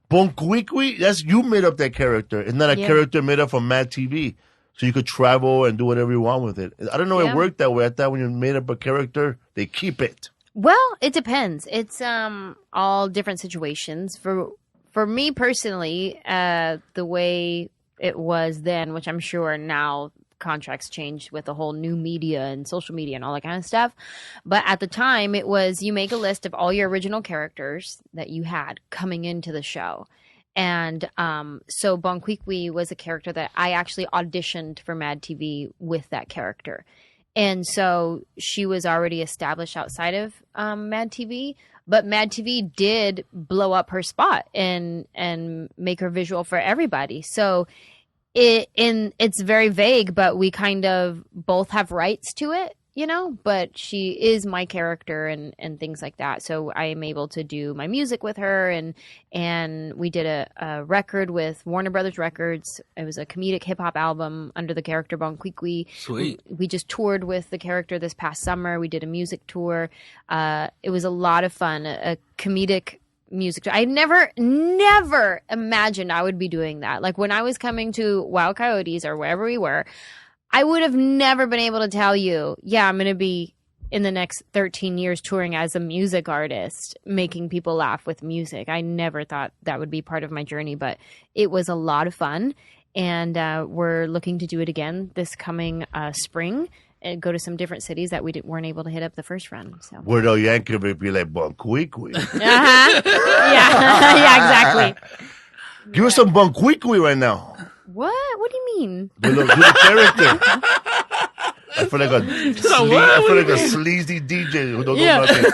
Bonquiqui, that's you made up that character. It's not a Yeah. character made up from Mad TV. So you could travel and do whatever you want with it. I don't know Yeah. it worked that way. I thought when you made up a character, they keep it. Well, it depends. It's all different situations. For me personally, the way it was then, which I'm sure now contracts changed with the whole new media and social media and all that kind of stuff. But at the time, it was you make a list of all your original characters that you had coming into the show. And so Bonquiqui was a character that I actually auditioned for Mad TV with that character. And so she was already established outside of Mad TV, but Mad TV did blow up her spot and make her visual for everybody. So it's very vague, but we kind of both have rights to it, you know, but she is my character and things like that. So I am able to do my music with her, and we did a record with Warner Brothers Records. It was a comedic hip hop album under the character Bonquiqui. Sweet. We just toured with the character this past summer. We did a music tour. It was a lot of fun, a comedic music tour. I never imagined I would be doing that. Like when I was coming to Wild Coyotes or wherever we were, I would have never been able to tell you, yeah, I'm going to be in the next 13 years touring as a music artist, making people laugh with music. I never thought that would be part of my journey, but it was a lot of fun. And we're looking to do it again this coming spring and go to some different cities that we weren't able to hit up the first run. So. Where the Yankee would be like, Bonquiqui. Yeah, yeah, exactly. Give us some Bonquiqui right now. What do you mean? Do the character. I feel like a sleazy DJ who don't know nothing.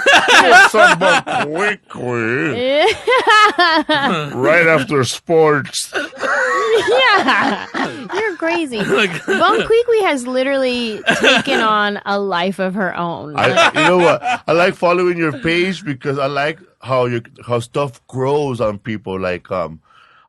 Some Bonquiqui. Right after sports. Yeah, you're crazy. Bonquiqui has literally taken on a life of her own. You know what? I like following your page because I like how stuff grows on people. Like I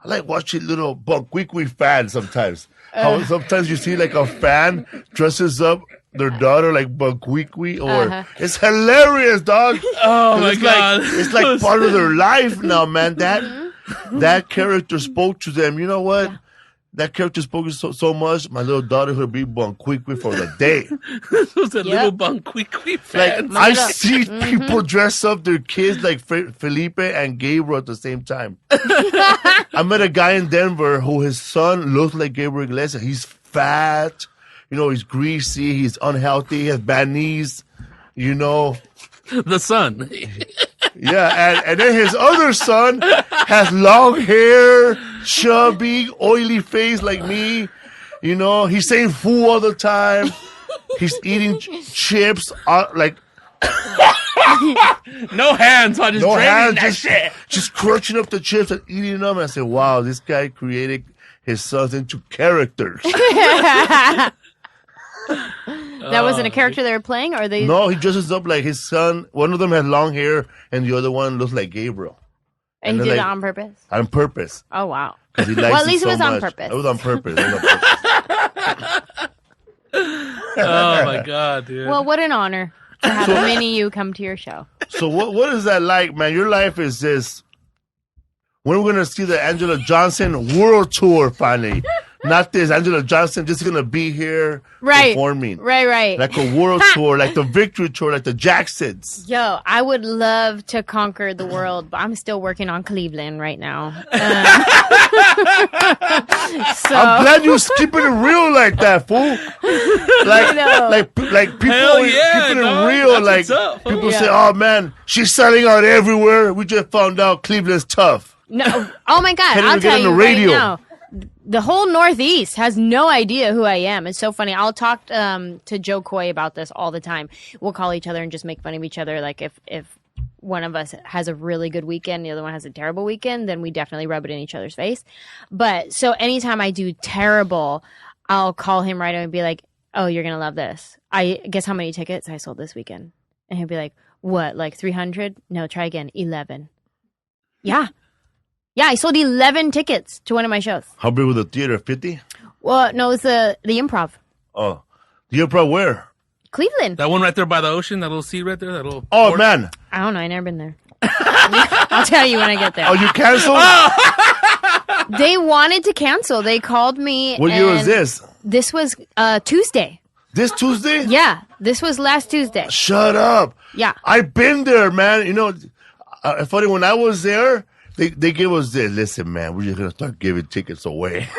like watching little Bonquiqui fans sometimes. How sometimes you see like a fan dresses up their daughter like Bonquiqui, or it's hilarious, dog. Oh my God. It's like part of their life now, man. That character spoke to them. You know what? Yeah. That character spoke so much. My little daughter would be Bonquiqui for the day. This was a little Bonquiqui fan. Like, I see people dress up their kids like Felipe and Gabriel at the same time. I met a guy in Denver who his son looks like Gabriel Iglesias. He's fat, you know, he's greasy, he's unhealthy, he has bad knees, you know. The son. Yeah, and then his other son has long hair, chubby, oily face like me. You know, he's saying "foo" all the time. He's eating chips like no hands, I just no hands, that shit. Just crunching up the chips and eating them. And I said, "Wow, this guy created his sons into characters." That wasn't a character they were playing, or they? No, he dresses up like his son. One of them has long hair, and the other one looks like Gabriel. And he did it on purpose? On purpose. Oh, wow. He likes well, at least it was so on much. purpose. It was on purpose. Oh, my God, dude. Well, what an honor to have a mini you come to your show. So what is that like, man? Your life is this. When we're going to see the Anjelah Johnson World Tour finally? Not this. Anjelah Johnson just going to be here performing. Right. Like a world tour, like the Victory Tour, like the Jacksons. Yo, I would love to conquer the world, but I'm still working on Cleveland right now. So. I'm glad you're keeping it real like that, fool. Like people keeping it real. Like people say, "Oh man, she's selling out everywhere." We just found out Cleveland's tough. No, oh my God, I'll tell you right now. The whole Northeast has no idea who I am. It's so funny. I'll talk to Joe Coy about this all the time. We'll call each other and just make fun of each other. Like if one of us has a really good weekend, the other one has a terrible weekend, then we definitely rub it in each other's face. But so anytime I do terrible, I'll call him right away and be like, "Oh, you're going to love this. I guess how many tickets I sold this weekend?" And he'll be like, "What, like 300? No, try again. 11. Yeah. Yeah, I sold 11 tickets to one of my shows. How big was the theater? 50? Well, no, it's the Improv. Oh, the Improv where? Cleveland. That one right there by the ocean, that little seat right there, that little. Oh port. Man, I don't know. I never been there. I'll tell you when I get there. Oh, you canceled? They wanted to cancel. They called me. What year was this? This was Tuesday. This Tuesday? Yeah, this was last Tuesday. Shut up. Yeah, I've been there, man. You know, funny when I was there. They gave us this. Listen, man, we're just going to start giving tickets away.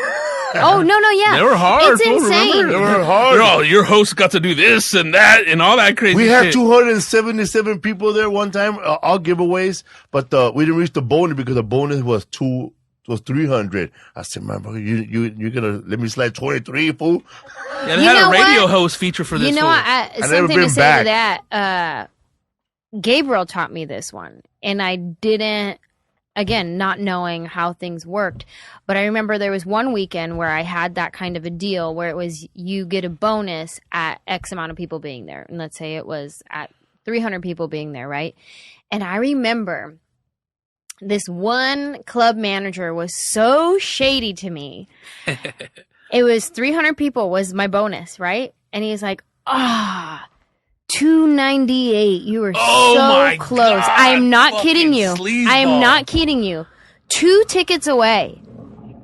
Oh, no, yeah. They were hard. It's insane. They were hard. Your host got to do this and that and all that crazy shit. We had 277 people there one time, all giveaways, but we didn't reach the bonus because the bonus was too was 300. I said, man, you're gonna let me slide 23, fool? Yeah, they had a radio host feature for this. You know, something to say to that. Gabriel taught me this one, and I didn't. Again, not knowing how things worked. But I remember there was one weekend where I had that kind of a deal where it was you get a bonus at X amount of people being there. And let's say it was at 300 people being there, right? And I remember this one club manager was so shady to me. It was 300 people was my bonus, right? And he's like, 298. You were so close. God, I am not kidding you. I am sleazeball. not kidding you. 2 tickets away.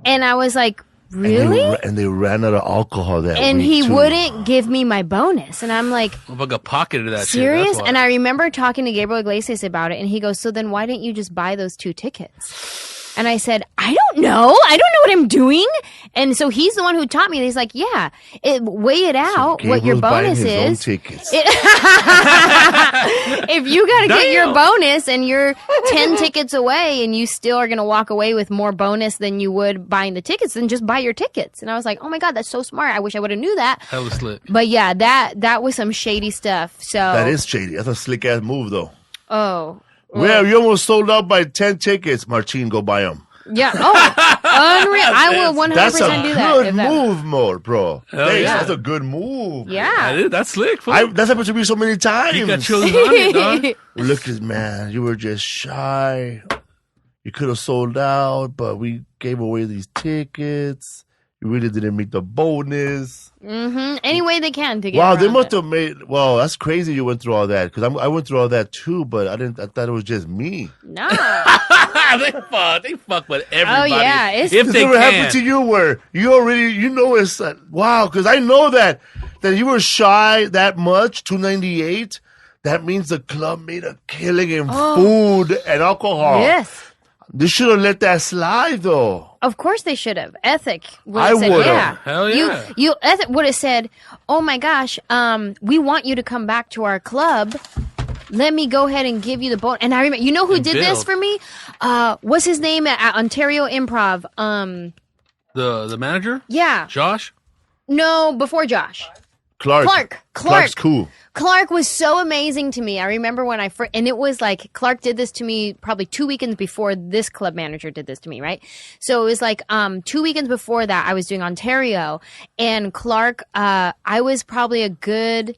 And I was like, really? And they ran out of alcohol that And week, he too. wouldn't give me my bonus. And I'm like, I got pocketed that serious? shit. That's why. And I remember talking to Gabriel Iglesias about it. And he goes, so then why didn't you just buy those 2 tickets? And I said, I don't know. I don't know what I'm doing. And so he's the one who taught me. He's like, yeah, weigh it out So what your bonus his own is. tickets. If you got to get your Damn. bonus and you're 10 tickets away and you still are going to walk away with more bonus than you would buying the tickets, then just buy your tickets. And I was like, oh my God, that's so smart. I wish I would have knew that. Hella slick. But yeah, that was some shady stuff. So That is shady. That's a slick ass move, though. Oh. Well, you almost sold out by 10 tickets. Martin, go buy them. Yeah. Oh, unreal. I will 100% That's a do that. good if that- move, more, bro. Thanks. yeah. That's a good move. Yeah. That's slick. Fool. That's happened to me so many times. You got chosen on it, dog. Look at man, you were just shy. You could have sold out, but we gave away these tickets. You really didn't meet the bonus. Any way they can to get Wow, they around must it. have made. Well, that's crazy. You went through all that because I went through all that too, but I didn't. I thought it was just me. No. They fuck with everybody. Oh, yeah, it's- if This they never can. happened to you where you already it's wow, because I know that you were shy that much, 298. That means the club made a killing in food and alcohol. Yes. They should have let that slide though. Of course they should have. Ethic would I have said, would've. yeah. Hell yeah. You Ethic would have said, oh my gosh, we want you to come back to our club. Let me go ahead and give you the bonus. And I remember, you know who And did this build. for me? What's his name at Ontario Improv? The manager? Yeah. Josh? No, before Josh. Clark's cool. Clark was so amazing to me. I remember when and it was like Clark did this to me probably 2 weekends before this club manager did this to me, right? So it was like 2 weekends before that I was doing Ontario, and Clark, I was probably a good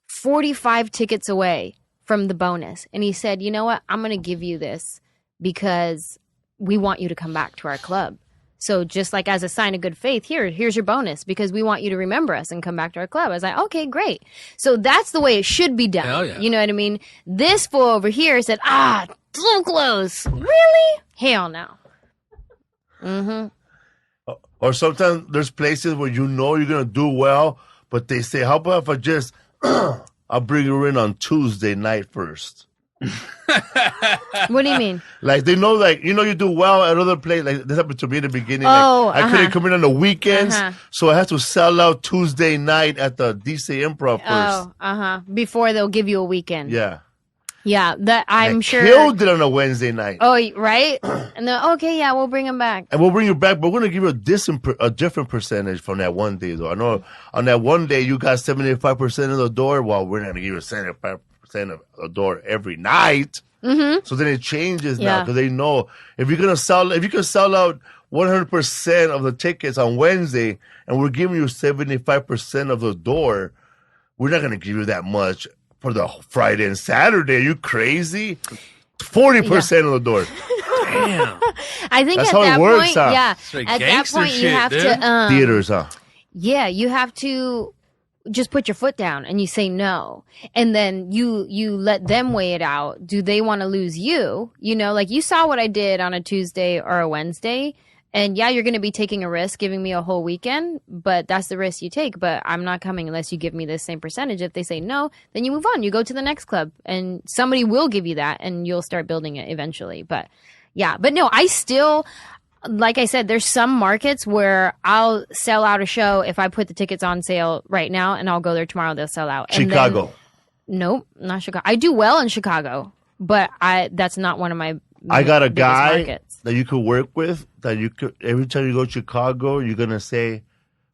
45 tickets away from the bonus. And he said, you know what? I'm going to give you this because we want you to come back to our club. So just like as a sign of good faith, here's your bonus because we want you to remember us and come back to our club. I was like, okay, great. So that's the way it should be done. Hell yeah. You know what I mean? This fool over here said, so close. Really? Hell no. Or sometimes there's places where you know you're gonna do well, but they say, how about if I just I'll bring you in on Tuesday night first. What do you mean? Like they know, like you do well at other places. Like this happened to me in the beginning. Oh, like, I couldn't come in on the weekends, so I had to sell out Tuesday night at the DC Improv first. Before they'll give you a weekend. Yeah, Yeah, that I'm sure. killed it on a Wednesday night. Oh, right? And then, okay, yeah, we'll bring him back. And we'll bring you back, but we're gonna give you a different percentage from that one day, though. I know on that one day you got 75% of the door. Well, we're not gonna give you 75% of the door every night. Mm-hmm. So then it changes now because they know if you can sell out 100% of the tickets on Wednesday, and we're giving you 75% of the door, we're not gonna give you that much for the Friday and Saturday. Are you crazy? 40% of the door. Damn. I think That's at how it that works, point, huh? yeah. Straight At that gangster point, you shit, have dude. to, Theaters, huh? yeah, you have to just put your foot down and you say no, and then you let them weigh it out. Do they want to lose you? You know, like you saw what I did on a Tuesday or a Wednesday. And yeah, you're going to be taking a risk giving me a whole weekend, but that's the risk you take. But I'm not coming unless you give me the same percentage. If they say no, then you move on. You go to the next club and somebody will give you that and you'll start building it eventually. But yeah, but no, I still, like I said, there's some markets where I'll sell out a show if I put the tickets on sale right now and I'll go there tomorrow. They'll sell out. And Chicago. nope, not Chicago. I do well in Chicago, but that's not one of my I got a biggest guy markets. that you could work with, that you could, every time you go to Chicago, you're going to say,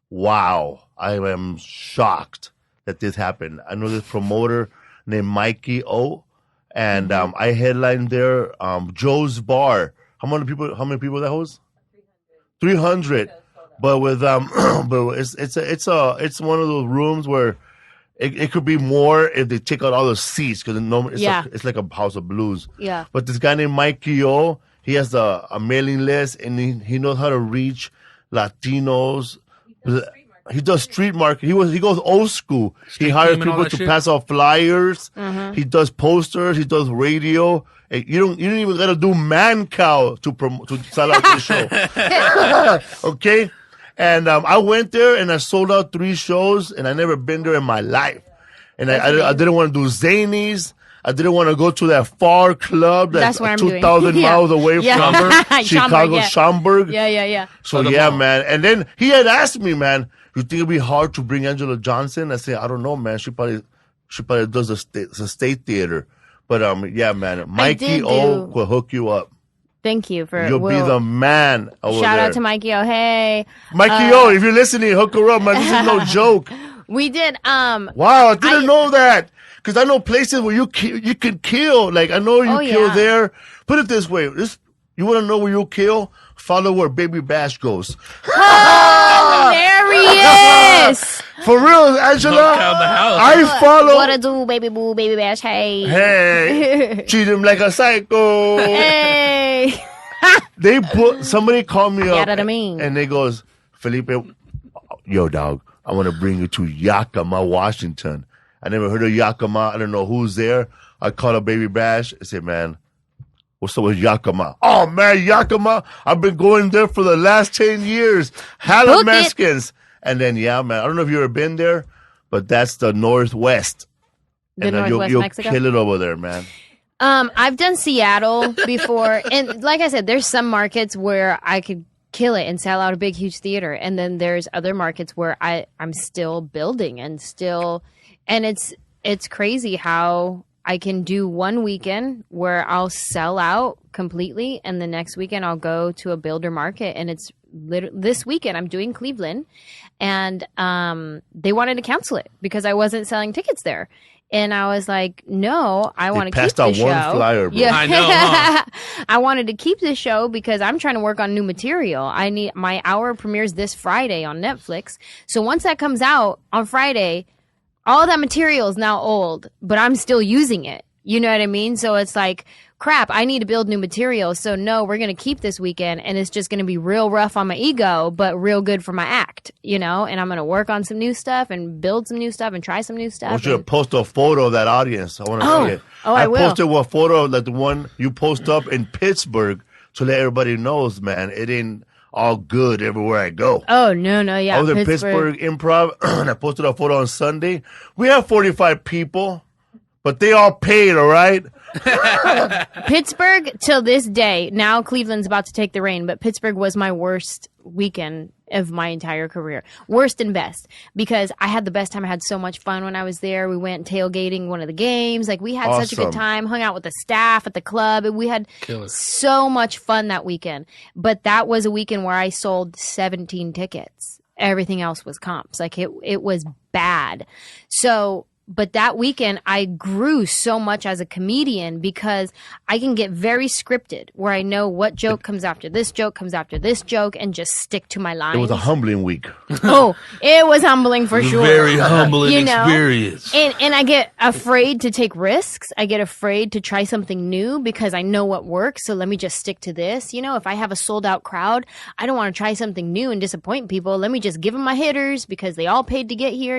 wow, I am shocked that this happened. I know this promoter named Mikey O, and I headlined there. Joe's Bar. How many people that host? 300. But with but it's one of those rooms where it could be more if they take out all the seats, because it's like a house of blues. Yeah. But this guy named Mikey O, he has a mailing list, and he knows how to reach Latinos. He does street market. He goes old school. He hires people to pass out flyers. He does posters. He does radio. You don't even gotta do man cow to sell out the show. Okay. And I went there and I sold out 3 shows, and I never been there in my life. And I didn't want to do Zanies. I didn't want to go to that far club that's 2,000 miles away from Chicago, Schaumburg. Yeah. So man. And then he had asked me, man, you think it'd be hard to bring Anjelah Johnson? I said, I don't know, man. She probably does the state theater. But yeah, man, Mikey O will hook you up. Thank you for. You'll be the man over Shout there. out to Mikey O. Hey, Mikey O, if you're listening, hook her up, man. This is no joke. We did. Wow, I didn't know that. Because I know places where you can kill. Like, I know you kill there. Put it this way. You want to know where you kill? Follow where Baby Bash goes. Oh, there he is. For real, Anjelah. I follow. What to do, baby boo, baby bash? Hey. Hey. Treat him like a psycho. Hey. Somebody called me up. And they goes, Felipe, yo, dog, I want to bring you to Yakima, Washington. I never heard of Yakima. I don't know who's there. I called up Baby Bash. I said, man, what's up with Yakima? Oh, man, Yakima. I've been going there for the last 10 years. Hella Mexicans. And then, yeah, man, I don't know if you've ever been there, but that's the Northwest. Northwest you'll Mexico? kill it over there, man. I've done Seattle before. And like I said, there's some markets where I could kill it and sell out a big, huge theater. And then there's other markets where I'm still building and it's crazy how I can do one weekend where I'll sell out completely, and the next weekend I'll go to a builder market. And it's this weekend I'm doing Cleveland, and they wanted to cancel it because I wasn't selling tickets there. And I was like, no, I want to keep the show. Passed out one flyer, bro. Yeah. I know, huh? I wanted to keep this show because I'm trying to work on new material. My hour premieres this Friday on Netflix. So once that comes out on Friday, all that material is now old, but I'm still using it. You know what I mean? So it's like, crap, I need to build new material. So no, we're going to keep this weekend, and it's just going to be real rough on my ego, but real good for my act, and I'm going to work on some new stuff and build some new stuff and try some new stuff. I want you to post a photo of that audience. I want to see it. I will. Posted one photo, like the one you post up in Pittsburgh, to let everybody knows, man, it ain't all good everywhere I go. Oh, no, yeah. I was in Pittsburgh Improv, and I posted a photo on Sunday. We have 45 people, but they all paid, all right? Pittsburgh, till this day, now Cleveland's about to take the reign, but Pittsburgh was my worst weekend of my entire career. Worst and best, because I had the best time. I had so much fun when I was there. We went tailgating one of the games. Like, we had such a good time, hung out with the staff at the club, and we had so much fun that weekend. But that was a weekend where I sold 17 tickets. Everything else was comps. Like, it was bad. So, but that weekend, I grew so much as a comedian because I can get very scripted, where I know what joke comes after this joke, and just stick to my lines. It was a humbling week. Oh, it was humbling for sure. Very humbling experience. And I get afraid to take risks. I get afraid to try something new because I know what works. So let me just stick to this. If I have a sold out crowd, I don't want to try something new and disappoint people. Let me just give them my hitters because they all paid to get here,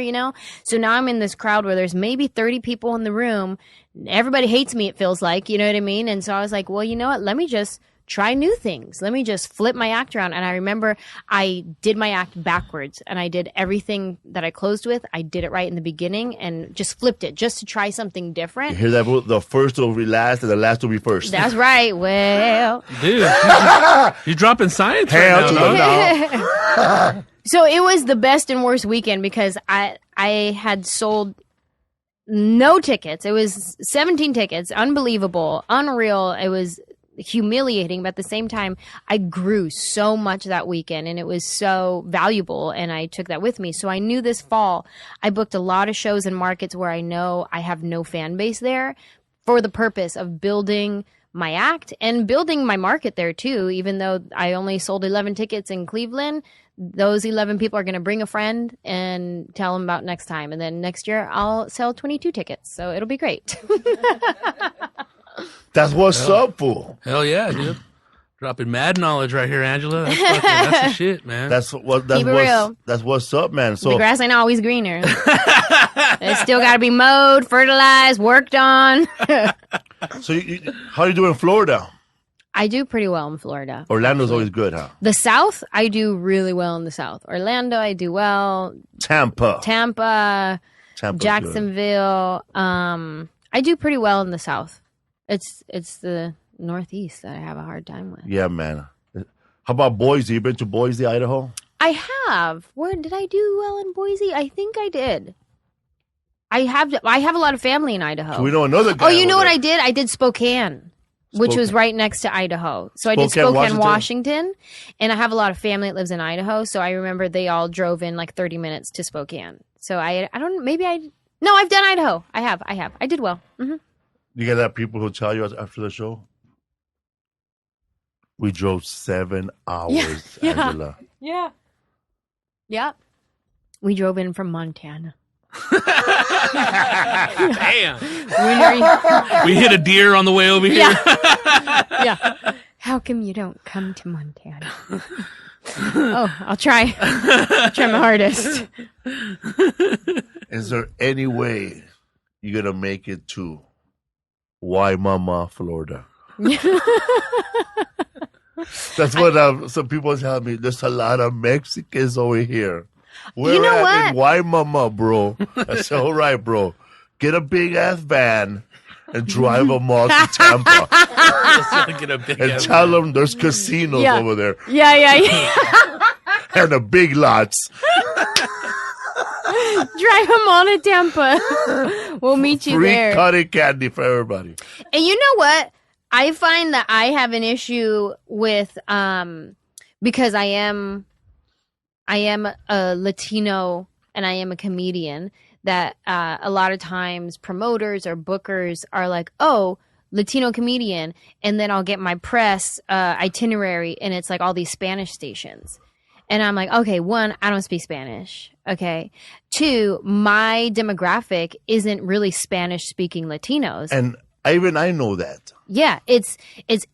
So now I'm in this crowd where there's maybe 30 people in the room. Everybody hates me, it feels like, you know what I mean? And so I was like, well, you know what? Let me just try new things. Let me just flip my act around. And I remember I did my act backwards, and I did everything that I closed with. I did it right in the beginning and just flipped it just to try something different. You hear that? The first will be last and the last will be first. That's right. Well, dude, you're dropping science right now. So it was the best and worst weekend because I had sold no tickets. It was 17 tickets. Unbelievable. Unreal. It was, humiliating, but at the same time, I grew so much that weekend and it was so valuable and I took that with me. So I knew this fall, I booked a lot of shows in markets where I know I have no fan base there for the purpose of building my act and building my market there too. Even though I only sold 11 tickets in Cleveland, those 11 people are going to bring a friend and tell them about next time. And then next year I'll sell 22 tickets. So it'll be great. That's what's up, fool. Hell yeah, dude. Dropping mad knowledge right here, Anjelah. That's the shit, man. That's what's up, man. So the grass ain't always greener. It's still got to be mowed, fertilized, worked on. So how do you do in Florida? I do pretty well in Florida. Orlando's always good, huh? The South, I do really well in the South. Orlando, I do well. Tampa's Jacksonville. good. I do pretty well in the South. It's the Northeast that I have a hard time with. Yeah, man. How about Boise? You been to Boise, Idaho? I have. Where did I do well in Boise? I think I did. I have a lot of family in Idaho. So we know another guy. Oh, you know what there. I did? I did Spokane, which was right next to Idaho. So I did Spokane, Washington, and I have a lot of family that lives in Idaho. So I remember they all drove in like 30 minutes to Spokane. So I've done Idaho. I have. I did well. Mm-hmm. You get that people who tell you after the show? We drove 7 hours, Anjelah. Yeah. Yeah. We drove in from Montana. Damn. We hit a deer on the way over here. Yeah. How come you don't come to Montana? Oh, I'll try. Try my hardest. Is there any way you're going to make it to Waimama, Florida? That's what some people tell me. There's a lot of Mexicans over here. We're You know in Waimama, bro. I said, all right, bro. Get a big-ass van and drive them all to Tampa. And tell them there's casinos over there. Yeah. And the big lots. Drive them on to Tampa. We'll meet you there. Free cotton candy for everybody. And you know what? I find that I have an issue with because I am a Latino and I am a comedian, that a lot of times promoters or bookers are like, oh, Latino comedian, and then I'll get my press itinerary and it's like all these Spanish stations. And I'm like, okay, 1, I don't speak Spanish. Okay. 2, my demographic isn't really Spanish speaking Latinos. And I know that. Yeah, it's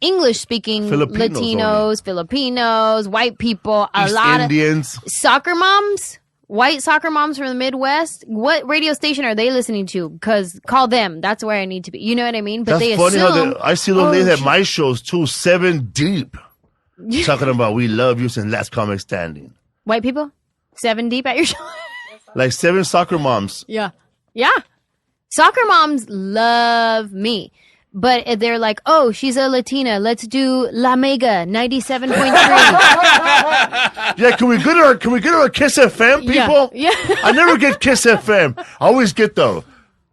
English speaking Latinos, Filipinos, white people, a lot Indians. of soccer moms, white soccer moms from the Midwest. What radio station are they listening to? Because call them. That's where I need to be. You know what I mean? But That's funny how I see those ladies at my shows too, 7 deep, talking about we love you since last comic standing. White people? 7 deep at your show? Like 7 soccer moms. Yeah. Soccer moms love me. But they're like, oh, she's a Latina. Let's do La Mega 97.3. Yeah, can we get her a Kiss FM, people? Yeah. I never get Kiss FM. I always get the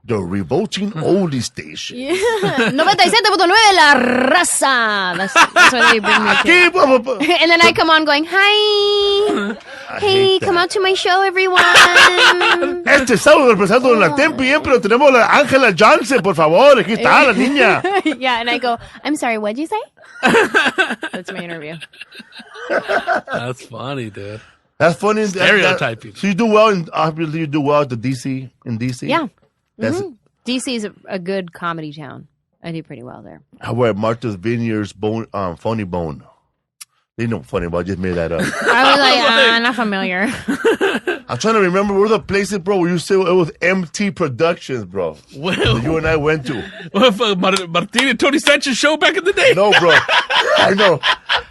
revolting oldie station. Yeah. 97.9 La Raza. That's what they bring me to. And then I come on going, hi. Hey, come out to my show, everyone. Este sábado representando en la Tempe, pero tenemos a Anjelah Johnson, por favor. Aquí está la niña. Yeah, and I go, I'm sorry, what'd you say? That's my interview. That's funny, dude. That's funny. Stereotyping. So you do well, obviously you do well at the DC, in DC? Yeah. DC is a good comedy town. I do pretty well there. How about Martha's Vineyard's Funny Bone? They know Funny Bone. I just made that up. I was like, not familiar. I'm trying to remember where the places, bro, where you said it was MT Productions, bro. Well, you and I went to. Martin and Tony Sanchez show back in the day. No, bro. I know.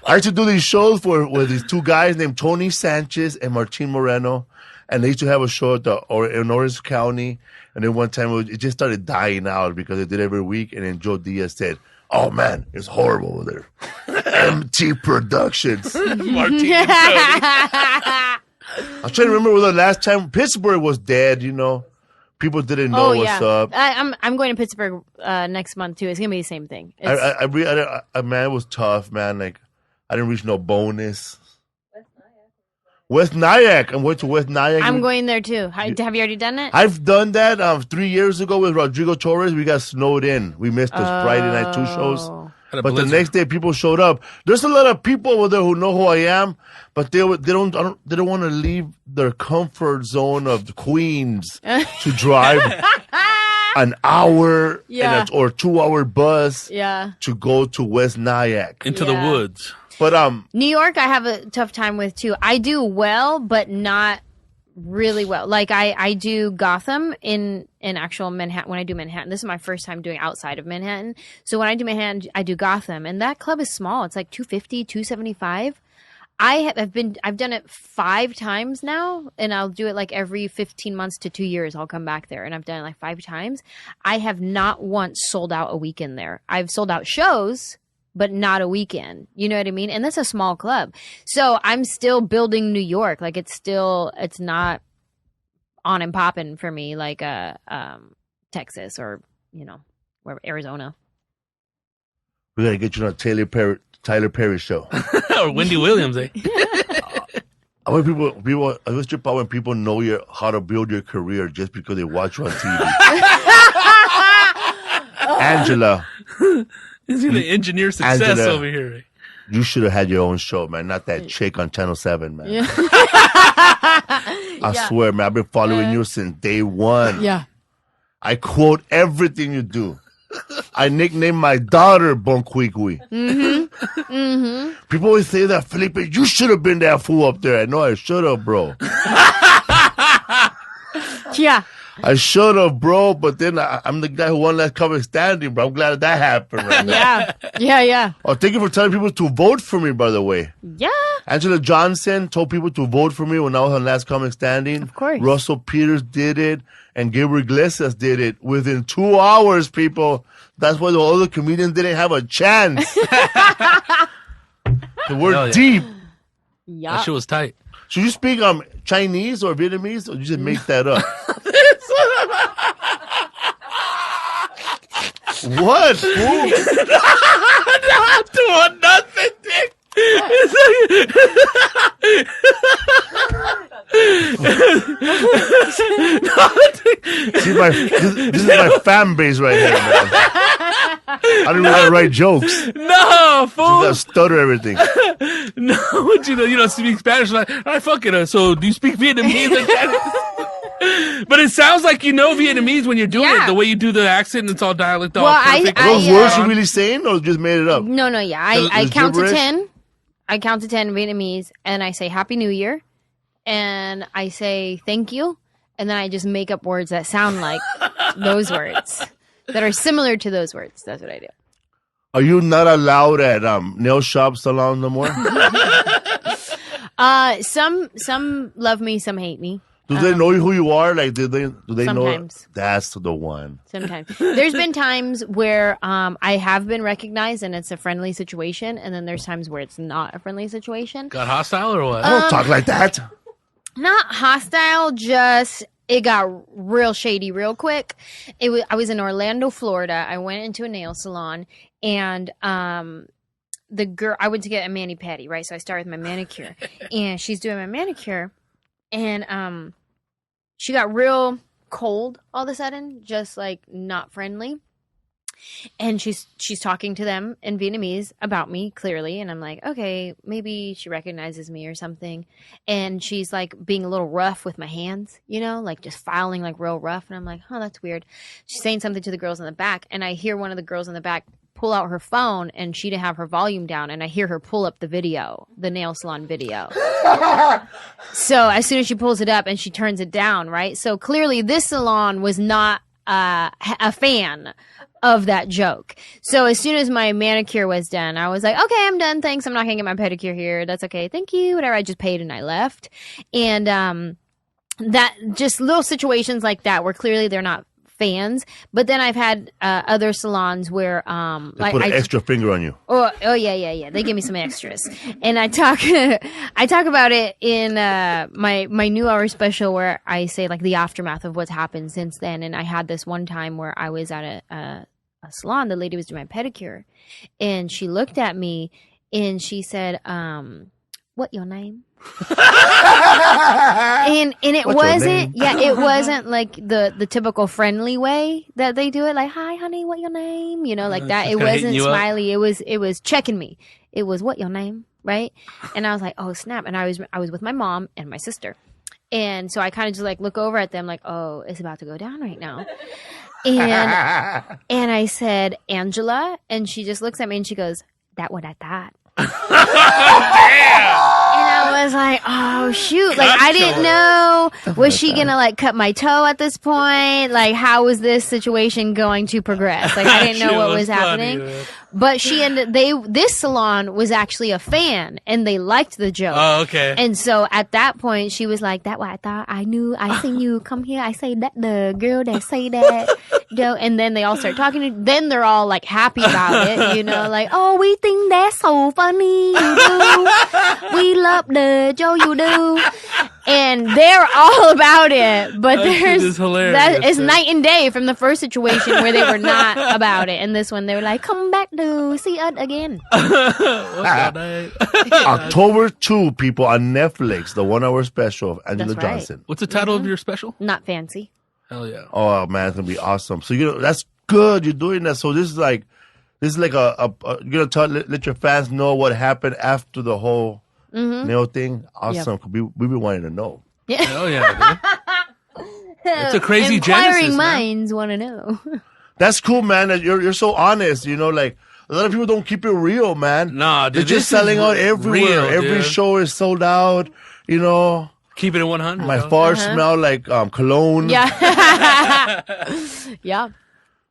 I used to do these shows with these 2 guys named Tony Sanchez and Martin Moreno. And they used to have a show in Orange County. And then one time it just started dying out because they did it every week. And then Joe Diaz said, oh, man, it's horrible over there. MT Productions. Martin and Tony. I was trying to remember when the last time Pittsburgh was dead, you know. people didn't know what's up. I'm going to Pittsburgh next month too. It's gonna be the same thing. Man, it was tough, man. Like I didn't reach no bonus. West Nyack. I'm going to West Nyack. I'm going there too. Have you already done it? I've done that 3 years ago with Rodrigo Torres. We got snowed in. We missed the Friday night 2 shows. But the next day, people showed up. There's a lot of people over there who know who I am, but they don't want to leave their comfort zone of Queens to drive an hour or 2 hour bus to go to West Nyack into the woods. But New York, I have a tough time with too. I do well, but not really well. Like I do Gotham in actual Manhattan. When I do Manhattan, this is my first time doing outside of Manhattan. So when I do Manhattan, I do Gotham, and that club is small. It's like 250, 275. I've done it 5 times now, and I'll do it like every 15 months to 2 years. I'll come back there, and I've done it like 5 times. I have not once sold out a weekend there. I've sold out shows, but not a weekend. You know what I mean? And that's a small club. So I'm still building New York. Like it's not on and popping for me like Texas or, where Arizona. We got to get you on a Tyler Perry show. Or Wendy Williams, eh? I want people, I wish about when people know how to build your career just because they watch you on TV. Anjelah. He's going to engineer success over here. You should have had your own show, man. Not that chick on Channel 7, man. Yeah. I swear, man. I've been following you since day one. Yeah. I quote everything you do. I nicknamed my daughter Bonquiqui. Mm-hmm. Mm-hmm. People always say that, Felipe, you should have been that fool up there. I know I should have, bro. Yeah. I should have, bro, but then I'm the guy who won last comic standing, bro. I'm glad that happened right now. Yeah. Oh, thank you for telling people to vote for me, by the way. Yeah. Anjelah Johnson told people to vote for me when I was on last comic standing. Of course. Russell Peters did it, and Gabriel Iglesias did it within 2 hours, people. That's why the other comedians didn't have a chance. We're deep. Yeah. That shit was tight. So you speak Chinese or Vietnamese, or you just make that up? What? I'm doing nothing, Dick. See, this is my fan base right here, man. I don't know how to write jokes. No, fool. I stutter everything. No, but you don't speak Spanish. Like, all right, fuck it. So do you speak Vietnamese? But it sounds like you know Vietnamese when you're doing it. The way you do the accent, it's all dialect. Well, all perfect. Are those words you really saying, or just made it up? No, yeah. I count to 10. I count to 10 in Vietnamese, and I say Happy New Year, and I say thank you, and then I just make up words that sound like those words, that are similar to those words. That's what I do. Are you not allowed at nail shop salons no more? Some love me, some hate me. Do they know who you are? Like, do they sometimes. know? That's the one. Sometimes. There's been times where I have been recognized and it's a friendly situation, and then there's times where it's not a friendly situation. Got hostile or what? I don't talk like that. Not hostile, just it got real shady real quick. I was in Orlando, Florida. I went into a nail salon, and the girl, I went to get a mani-pedi, right? So I started with my manicure, and she's doing my manicure, and she got real cold all of a sudden, just like not friendly. And she's talking to them in Vietnamese about me, clearly. And I'm like, okay, maybe she recognizes me or something. And she's like being a little rough with my hands, like just filing like real rough. And I'm like, oh, that's weird. She's saying something to the girls in the back. And I hear one of the girls in the back pull out her phone, and she didn't have her volume down. And I hear her pull up the video, the nail salon video. So as soon as she pulls it up and she turns it down, right? So clearly this salon was not a fan of that joke. So as soon as my manicure was done, I was like, okay, I'm done. Thanks. I'm not going to get my pedicure here. That's okay. Thank you. Whatever. I just paid and I left. And that just little situations like that where clearly they're not fans. But then I've had other salons where They put an extra finger on you. Oh yeah. They give me some extras, and I talk about it in my new hour special where I say like the aftermath of what's happened since then. And I had this one time where I was at a salon. The lady was doing my pedicure, and she looked at me and she said, "What your name?" and it wasn't like the typical friendly way that they do it, like, "Hi honey, what your name?" Like that. It wasn't smiley. It was checking me. It was, "What your name?" Right? And I was like, "Oh snap." And I was with my mom and my sister, and so I kind of just like look over at them like, "Oh, it's about to go down right now." And I said, "Anjelah," and she just looks at me and she goes, "That what I thought." And I was like, oh shoot, like I didn't know, was she gonna like cut my toe at this point? Like, how was this situation going to progress? Like, I didn't know what was happening. But this salon was actually a fan and they liked the joke. Oh, okay. And so at that point she was like, "That what I thought. I knew. I seen you come here. I say that the girl that say that." And then they all start talking. Then they're all like happy about it, like, "Oh, we think that's so funny. You do. We love the Joe you do." And they're all about it, but it's night and day from the first situation where they were not about it, and this one they were like, "Come back to see us again." October 2, people, on Netflix, the 1 hour special of Anjelah Johnson. What's the title of your special? Not Fancy. Hell yeah! Oh man, it's gonna be awesome. So that's good. You're doing that. So this is like a you're gonna let your fans know what happened after the whole nail thing. Awesome. Yep. We've been wanting to know. Yeah. Hell yeah, dude. It's a crazy genesis. Inquiring minds want to know. That's cool, man. That you're so honest. Like a lot of people don't keep it real, man. Nah, dude, they're just selling out everywhere. Real, every show is sold out. Keep it at 100. My farts smell like cologne. Yeah. Yeah.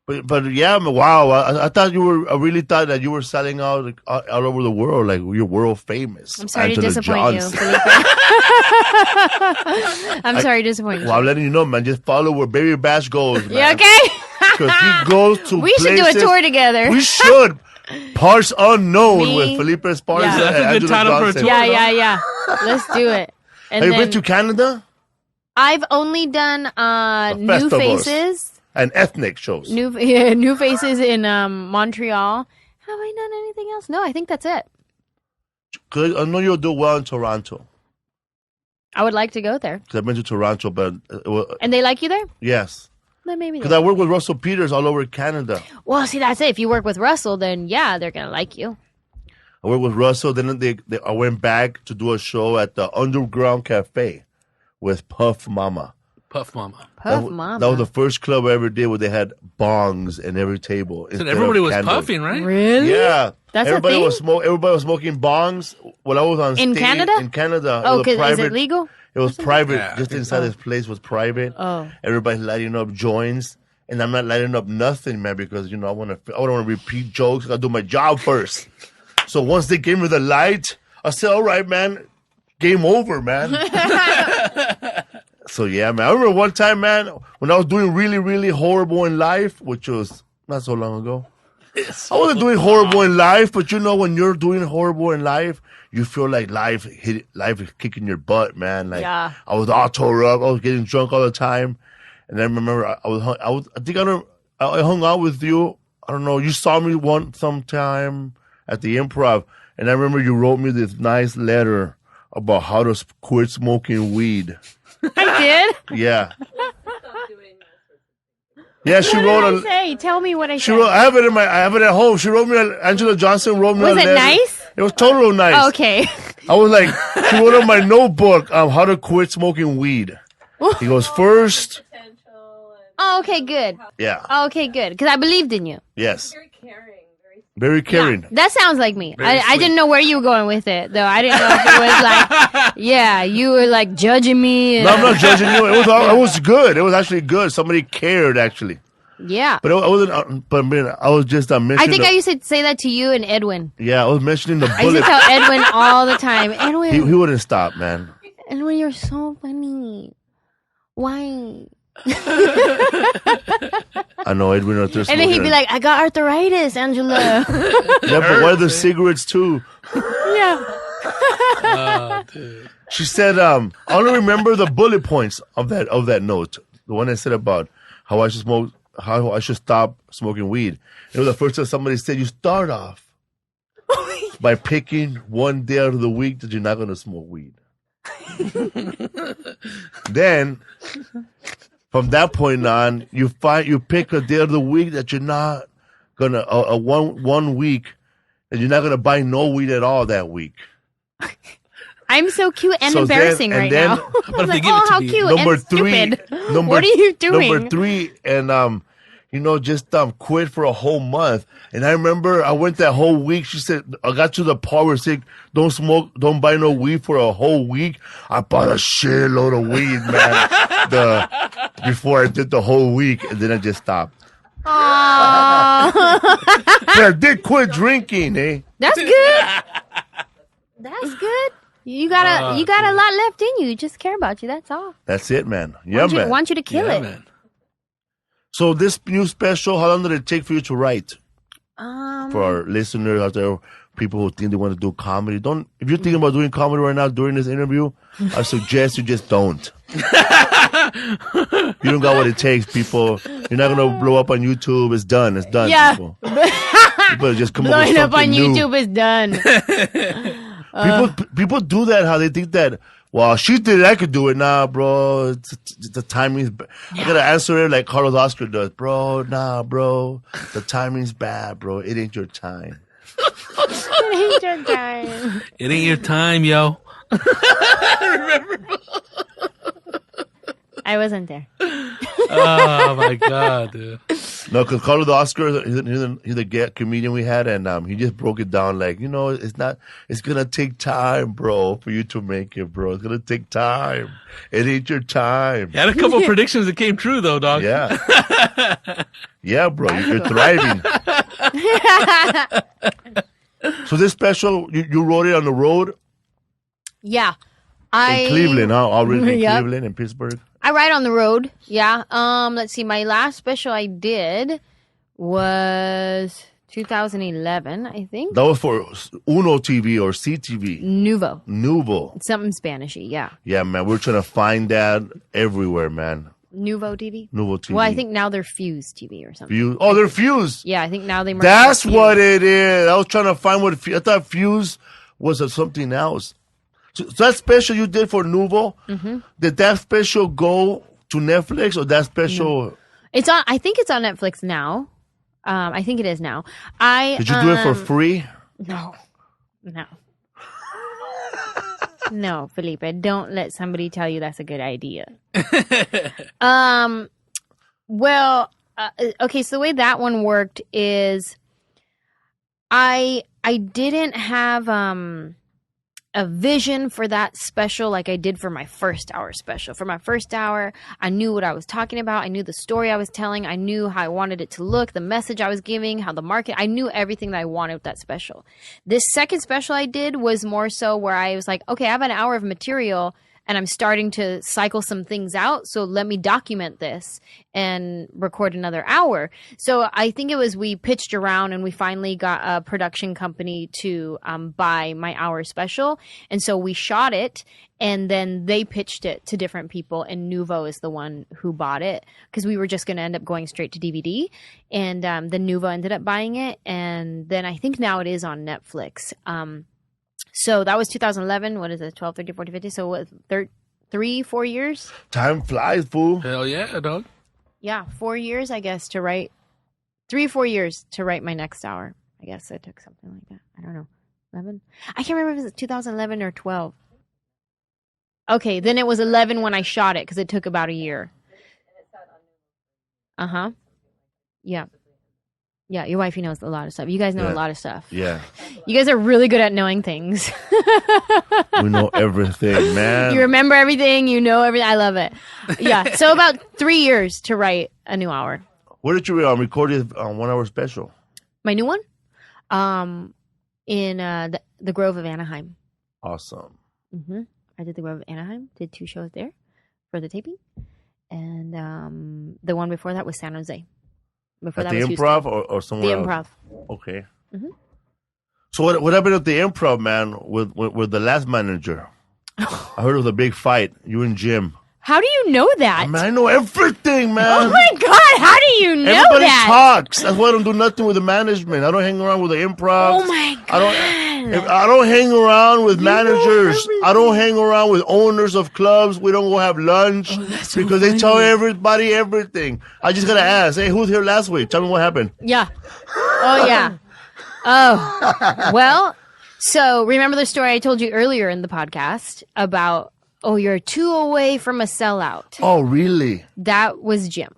But yeah, wow. I thought I really thought that you were selling out like, all over the world. Like, you're world famous. I'm sorry Anjelah to disappoint Johnson. you, Felipe. I'm sorry to disappoint you. Well, I'm letting you know, man. Just follow where Baby Bash goes, man. You okay? Because he goes to We should do a tour together. We should. Parts Unknown with Felipe Esparza. Yeah. That's a good Anjelah title for a Johnson. tour. Yeah. Let's do it. And Have you been to Canada? I've only done New festivals. Faces. And ethnic shows. New Faces in Montreal. Have I done anything else? No, I think that's it. Cause I know you'll do well in Toronto. I would like to go there. Because I've been to Toronto, but... And they like you there? Yes. Then maybe. Because I work with Russell Peters all over Canada. Well, see, that's it. If you work with Russell, then yeah, they're going to like you. I worked with Russell. Then I went back to do a show at the Underground Cafe with Puff Mama. Puff Mama. Puff Mama. That was the first club I ever did where they had bongs in every table. So everybody was puffing, right? Really? Yeah. That's everybody a thing? Everybody was smoking bongs when I was on stage. In Canada? In Canada. Oh, because is it legal? It was private. Yeah, just inside this place was private. Oh. Everybody's lighting up joints. And I'm not lighting up nothing, man, because, I don't want to repeat jokes. I got to do my job first. So once they gave me the light, I said, all right, man, game over, man. So, yeah, man. I remember one time, man, when I was doing really, really horrible in life, which was not so long ago. I wasn't doing horrible in life, but when you're doing horrible in life, you feel like life is kicking your butt, man. Like, yeah. I was all tore up. I was getting drunk all the time. And I remember I hung out with you. I don't know. You saw me sometime at the Improv. And I remember you wrote me this nice letter about how to quit smoking weed. I did? Yeah. Yeah, she wrote What did I say? Tell me what I said. I have it at home. She wrote me. Anjelah Johnson wrote me. Was it letter. nice? It was totally nice. Oh, okay. I was like, she wrote on my notebook, how to quit smoking weed. He goes, first. Oh, okay, good. Yeah. Oh, okay, good. Because I believed in you. Yes. Very caring. Yeah, that sounds like me. I didn't know where you were going with it, though. I didn't know if it was like, yeah, you were like judging me. No, I'm not judging you. It was good. It was actually good. Somebody cared, actually. Yeah. But I wasn't. But I was just mentioning. I think I used to say that to you and Edwin. Yeah, I was mentioning the I used bullet. to tell Edwin all the time. Edwin. He wouldn't stop, man. Edwin, you're so funny. Why? I know Edwin out there And then he'd be like, I got arthritis, Anjelah. yeah, but why are the cigarettes too? Yeah. Oh, dude. She said, I only remember the bullet points of that note. The one I said about how I should stop smoking weed. It was the first time somebody said you start off by picking one day out of the week that you're not going to smoke weed. Then, from that point on, you pick a day of the week that you're not gonna one week that you're not gonna buy no weed at all that week. I'm so cute and So embarrassing then- right and then- now. But if they Like, give it oh, to how me. cute Number and three, stupid. number, What are you doing? Number 3, and just quit for a whole month. And I remember I went that whole week. She said I got to the part where she said, don't smoke, don't buy no weed for a whole week. I bought a shitload of weed, man. Before I did the whole week, and then I just stopped. Aww. But I did quit drinking, eh? That's good. That's good. You got a lot left in you. You just care about you. That's all. That's it, man. Yeah, man. Want you to kill Yeah, it. man. So this new special, how long did it take for you to write? For our listeners out there, people who think they want to do comedy, if you're thinking about doing comedy right now during this interview, I suggest you just don't. You don't got what it takes, people. You're not gonna blow up on YouTube. It's done. It's done, Yeah. people. People just come up with Blowing up something on new. YouTube is done. People do that. How they think that. Well, she did it. I could do it now, bro. The timing's bad. I gotta answer it like Carlos Oscar does, bro. Nah, bro. The timing's bad, bro. It ain't your time. It ain't your time. It ain't your time, yo. I wasn't there. Oh my god, dude. No, because Carlos Oscar, he's the comedian we had, and he just broke it down like, it's gonna take time, bro, for you to make it, bro. It's gonna take time. It ain't your time. You had a couple predictions that came true, though, dog. Yeah. Yeah, bro, you're thriving. So this special, you wrote it on the road Yeah. in Cleveland, huh? Already in Yep. Cleveland and Pittsburgh. I ride on the road. Yeah. Let's see. My last special I did was 2011, I think. That was for Uno TV or CTV. Nuvo. Nuvo. Something Spanishy. Yeah. Yeah, man, we're trying to find that everywhere, man. Nuvo TV. Nuvo TV. Well, I think now they're Fuse TV or something. Fuse. Oh, they're Fuse. Yeah, I think now they merged That's with what Fuse. it is. I was trying to find what I thought Fuse was something else. So that special you did for Nuvo, did that special go to Netflix or that special? It's on. I think it's on Netflix now. I think it is now. Did you do it for free? No. No, Felipe, don't let somebody tell you that's a good idea. Well, okay, so the way that one worked is I didn't have a vision for that special like I did for my first hour special. For my first hour, I knew what I was talking about. I knew the story I was telling. I knew how I wanted it to look, the message I was giving, how the market. I knew everything that I wanted with that special. This second special I did was more so where I was like, okay, I have an hour of material and I'm starting to cycle some things out. So let me document this and record another hour. So I think it was we pitched around and we finally got a production company to buy my hour special. And so we shot it and then they pitched it to different people. And Nuvo is the one who bought it because we were just going to end up going straight to DVD. And then Nuvo ended up buying it. And then I think now it is on Netflix. So that was 2011. What is it? 12, 13, 14, 15. So what, 3-4 years? Time flies, fool. Hell yeah, dog. Yeah, 4 years, I guess, to write. 3-4 years to write my next hour. I guess it took something like that. I don't know. 11? I can't remember if it was 2011 or 12. Okay, then it was 11 when I shot it because it took about a year. Uh-huh. Yeah. Yeah, your wifey knows a lot of stuff. You guys know a lot of stuff. Yeah. You guys are really good at knowing things. We know everything, man. You remember everything. You know everything. I love it. Yeah. So about 3 years to write a new hour. Where did you record your 1 hour special? My new one? In the Grove of Anaheim. Awesome. I did the Grove of Anaheim. Did 2 shows there for the taping. and the one before that was San Jose. Before At that the was Improv Houston. or somewhere The else? Improv. Okay. Mm-hmm. So what happened at the Improv, man, with the last manager? I heard of the big fight. You and Jim. How do you know that? Man, I know everything, man. Oh my God! How do you know Everybody that? talks. That's why I don't do nothing with the management. I don't hang around with the Improv. Oh my God! I don't hang around with managers. I don't hang around with owners of clubs. We don't go have lunch because they tell everybody everything. I just gotta ask, hey, who was here last week? Tell me what happened. Yeah. Oh yeah. Oh well. So remember the story I told you earlier in the podcast about you're 2 away from a sellout. Oh, really? That was Jim.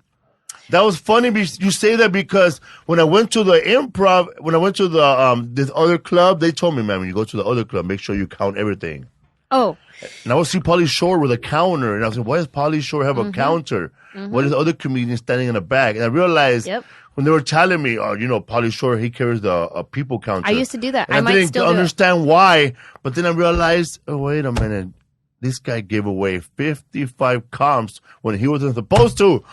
That was funny. You say that because when I went to the Improv, when I went to the this other club, they told me, man, when you go to the other club, make sure you count everything. Oh. And I would see Pauly Shore with a counter, and I was like, why does Pauly Shore have a counter? What is the other comedian standing in the back? And I realized when they were telling me, Pauly Shore, he carries a people counter. I used to do that. And I might didn't still understand why, but then I realized, oh, wait a minute. This guy gave away 55 comps when he wasn't supposed to.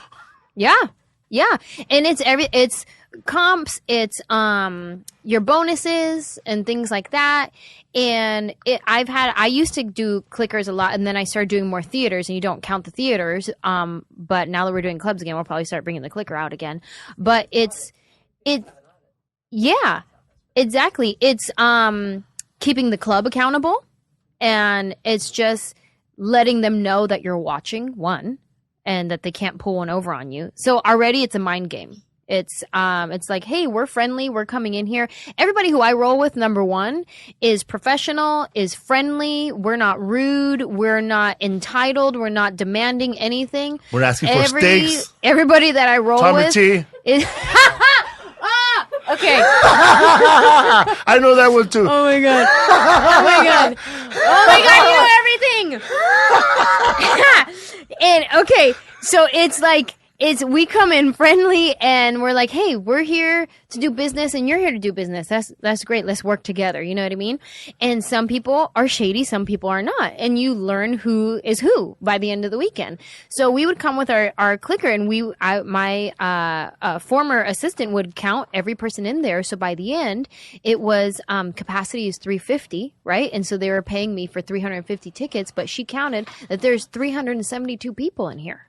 Yeah. Yeah. And it's comps, it's your bonuses and things like that. And I used to do clickers a lot, and then I started doing more theaters, and you don't count the theaters. But now that we're doing clubs again, we'll probably start bringing the clicker out again. But yeah, exactly. It's keeping the club accountable, and it's just letting them know that you're watching, one, and that they can't pull one over on you. So already it's a mind game. It's like, hey, we're friendly. We're coming in here. Everybody who I roll with, number one, is professional, is friendly. We're not rude. We're not entitled. We're not demanding anything. We're asking for steaks. Everybody that I roll with tea. Is okay. I know that one too. Oh my God. Oh my God. Oh my God, you know everything. And okay, so it's like we come in friendly and we're like, hey, we're here to do business and you're here to do business. That's great. Let's work together. You know what I mean? And some people are shady, some people are not. And you learn who is who by the end of the weekend. So we would come with our clicker, and my former assistant would count every person in there. So by the end, it was capacity is 350, right? And so they were paying me for 350 tickets, but she counted that there's 372 people in here.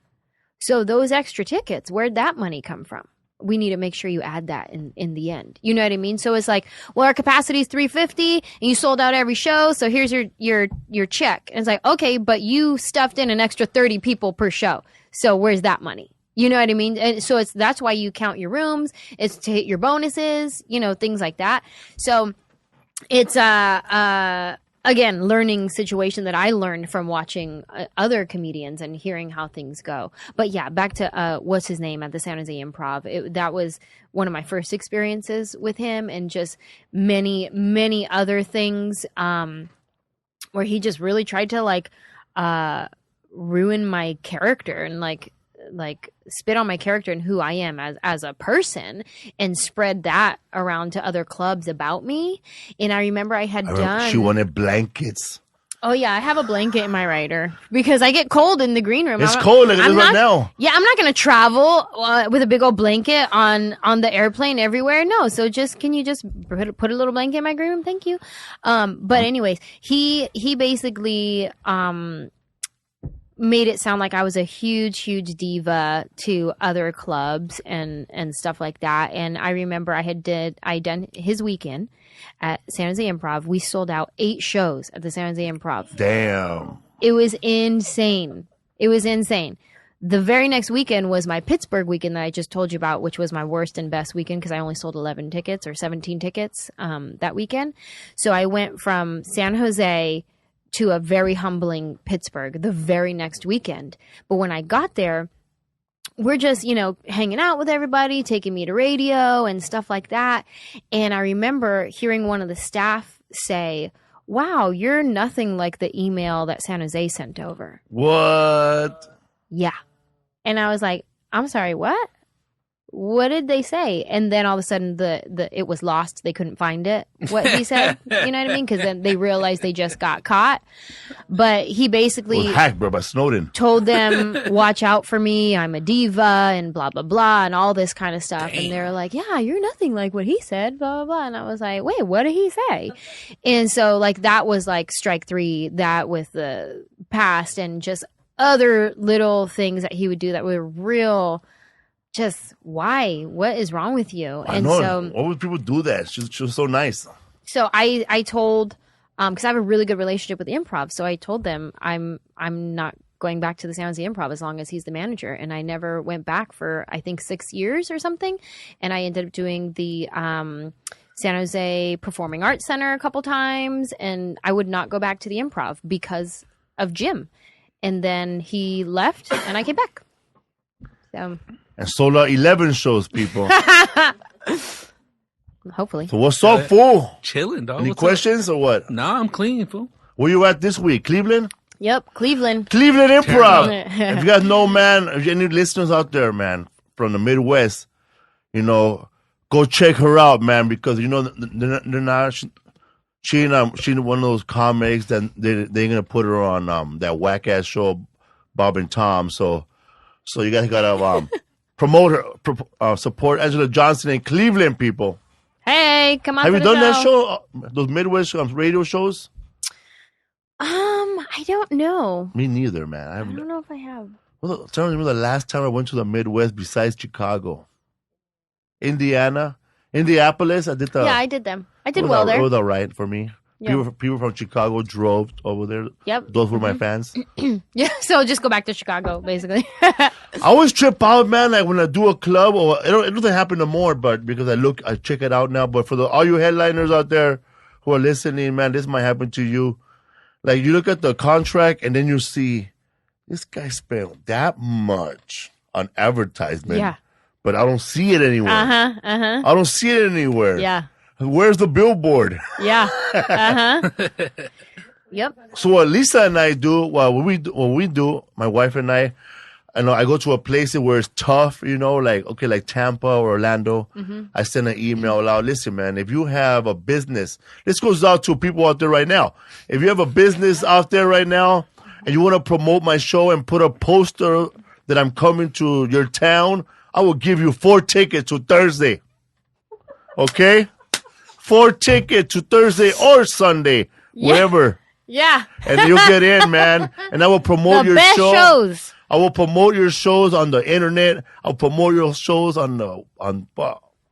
So those extra tickets, where'd that money come from? We need to make sure you add that in the end. You know what I mean? So it's like, well, our capacity is 350 and you sold out every show. So here's your check. And it's like, okay, but you stuffed in an extra 30 people per show. So where's that money? You know what I mean? And so that's why you count your rooms. It's to hit your bonuses, things like that. So it's, again, learning situation that I learned from watching other comedians and hearing how things go. But yeah, back to what's his name at the San Jose Improv. That was one of my first experiences with him, and just many, many other things where he just really tried to ruin my character and like spit on my character and who I am as a person, and spread that around to other clubs about me. And I remember she wanted blankets. Oh yeah, I have a blanket in my rider because I get cold in the green room. It's cold like it is right now. Yeah, I'm not going to travel with a big old blanket on the airplane everywhere. No, so can you just put a little blanket in my green room? Thank you. But anyways, he basically made it sound like I was a huge, huge diva to other clubs and stuff like that. And I remember I done his weekend at San Jose Improv. We sold out 8 shows at the San Jose Improv. Damn. It was insane. The very next weekend was my Pittsburgh weekend that I just told you about, which was my worst and best weekend because I only sold 11 tickets or 17 tickets that weekend. So I went from San Jose to a very humbling Pittsburgh the very next weekend. But when I got there, we're just, hanging out with everybody, taking me to radio and stuff like that. And I remember hearing one of the staff say, wow, you're nothing like the email that San Jose sent over. What? Yeah. And I was like, I'm sorry, what? what did they say? And then all of a sudden it was lost. They couldn't find it, what he said. You know what I mean? Because then they realized they just got caught. But he basically hacked, bro, by Snowden. Told them, watch out for me. I'm a diva and blah, blah, blah, and all this kind of stuff. Damn. And they're like, yeah, you're nothing like what he said, blah, blah, blah. And I was like, wait, what did he say? And so like that was like strike 3, that with the past and just other little things that he would do that were real. Just why? What is wrong with you? I know. So, why would people do that? She was so nice. So I told, because I have a really good relationship with the Improv. So I told them I'm not going back to the San Jose Improv as long as he's the manager. And I never went back for I think 6 years or something. And I ended up doing the San Jose Performing Arts Center a couple times, and I would not go back to the Improv because of Jim. And then he left, and I came back. So. And sold out 11 shows, people. Hopefully. So what's up, fool? Chilling, dog. Any questions or what? Nah, I'm clean, fool. Where you at this week? Cleveland? Yep, Cleveland. Cleveland Improv. If you guys know, man, if you any listeners out there, man, from the Midwest, you know, go check her out, man, because, you know, they're not, she one of those comics that they're going to put her on that whack-ass show, Bob and Tom. So you guys got to promote her, support Anjelah Johnson in Cleveland, people. Hey, come on. Have you done that show? Those Midwest radio shows? I don't know. Me neither, man. I don't know if I have. Tell me the last time I went to the Midwest besides Chicago. Indianapolis. I did I did them. I did well there. It was all right for me. Yep. People from Chicago drove over there. Yep. Those were my fans. Yeah, so just go back to Chicago, basically. I always trip out, man, like when I do a club, or it doesn't happen no more, but because I check it out now. But for all you headliners out there who are listening, man, this might happen to you. Like you look at the contract and then you see this guy spent that much on advertisement. Yeah. But I don't see it anywhere. I don't see it anywhere. Yeah. Where's the billboard? Yeah. Yep. So what Lisa and I do, when we do, my wife and I know I go to a place where it's tough, you know, like Tampa or Orlando. Mm-hmm. I send an email out. Listen, man, if you have a business, this goes out to people out there right now. If you have a business out there right now and you want to promote my show and put a poster that I'm coming to your town, I will give you 4 tickets to Thursday. Okay? 4 tickets to Thursday or Sunday, wherever. Yeah. And you'll get in, man. And I will promote your best show. Shows. I will promote your shows on the internet. I'll promote your shows on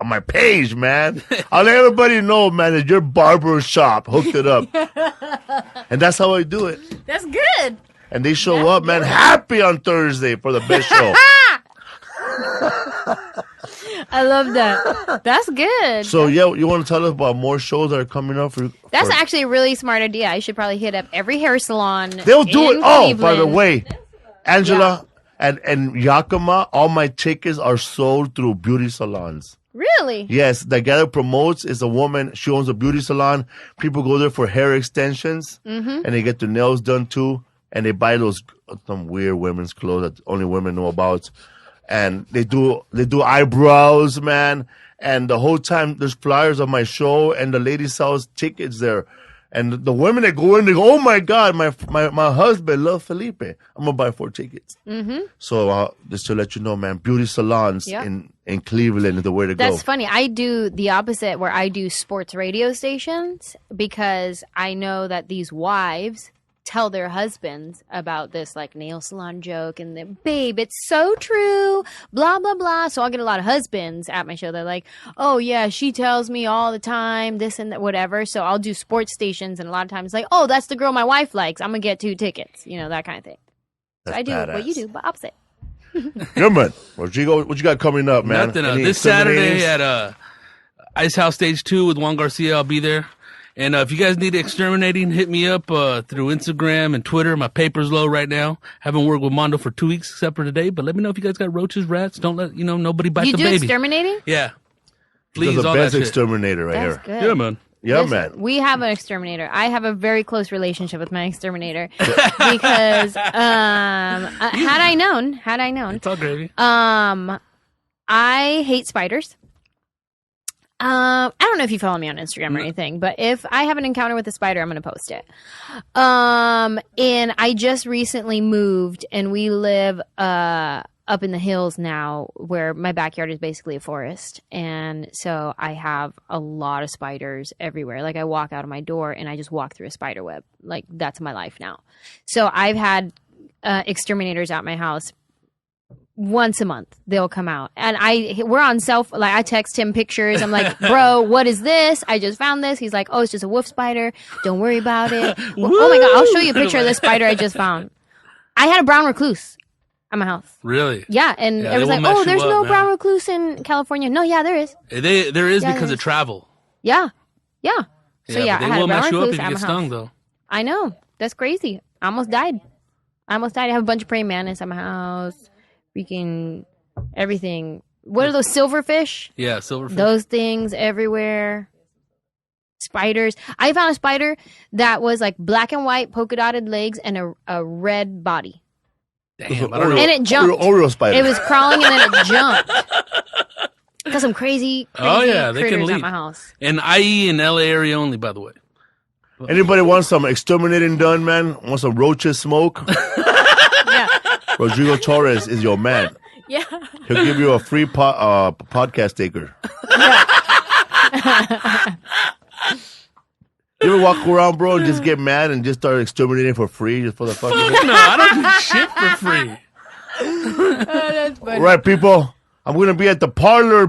my page, man. I'll let everybody know, man, that your barber shop hooked it up. And that's how I do it. That's good. And they show up, man, happy on Thursday for the best show. I love that. That's good. So, you want to tell us about more shows that are coming up? That's actually a really smart idea. I should probably hit up every hair salon. They'll do it. Cleveland. Oh, by the way, Anjelah and Yakima, all my tickets are sold through beauty salons. Really? Yes, the guy that promotes is a woman. She owns a beauty salon. People go there for hair extensions, and they get their nails done too. And they buy some weird women's clothes that only women know about. And they do eyebrows, man. And the whole time there's flyers of my show, and the lady sells tickets there. And the women that go in, they go, "Oh my God, my husband loves Felipe. I'm gonna buy 4 tickets." Mm-hmm. So just to let you know, man, beauty salons in Cleveland is the way to go. That's funny. I do the opposite, where I do sports radio stations, because I know that these wives tell their husbands about this like nail salon joke, and then, babe, it's so true, blah blah blah. So I'll get a lot of husbands at my show. They're like, oh yeah, she tells me all the time this and that, whatever. So I'll do sports stations, and a lot of times like, oh, that's the girl my wife likes, I'm gonna get 2 tickets, you know, that kind of thing. So I do badass. what you do, but opposite. Good, man. Rodrigo, what you got coming up, man? Nothing. This Saturday at Ice House Stage 2 with Juan Garcia, I'll be there. And if you guys need exterminating, hit me up through Instagram and Twitter. My paper's low right now. Haven't worked with Mondo for 2 weeks except for today. But let me know if you guys got roaches, rats. Don't let nobody bite the baby. You do exterminating? Yeah. Please, the all best that shit. exterminator right That's here. Good. Yeah, man. Yeah, Listen, man. We have an exterminator. I have a very close relationship with my exterminator because had I known, It's all gravy. I hate spiders. I don't know if you follow me on Instagram or anything, but if I have an encounter with a spider, I'm going to post it. And I just recently moved, and we live up in the hills now, where my backyard is basically a forest. And so I have a lot of spiders everywhere. Like, I walk out of my door and I just walk through a spider web. Like, that's my life now. So I've had exterminators at my house. Once a month they'll come out, and we're on I text him pictures. I'm like, bro, what is this? I just found this. He's like, oh, it's just a wolf spider, don't worry about it. Well, oh my god, I'll show you a picture of this spider I just found. I had a brown recluse at my house. Really? Yeah, and it was like, oh, there's no brown recluse in California. No, yeah, there is. There is because of travel. Yeah. So yeah, they I had will a brown mess you up recluse if you at get my stung, house. though. I know, that's crazy. I almost died. I have a bunch of praying mantis at my house. Freaking everything. What are those, silverfish? Yeah, silverfish. Those things everywhere. Spiders. I found a spider that was like black and white polka dotted legs and a red body. Damn, I don't know. And it jumped. Oreo spider. It was crawling and then it jumped. Got some crazy they critters can leave. at my house. And IE in LA area only, by the way. Anybody want some exterminating done, man? Want some roaches smoke? Yeah. Rodrigo Torres is your man. Yeah. He'll give you a free podcast taker. You ever walk around, bro, and just get mad and just start exterminating for free just for the fucking thing? No, I don't do shit for free. That's funny. Right, people. I'm going to be at the Parlor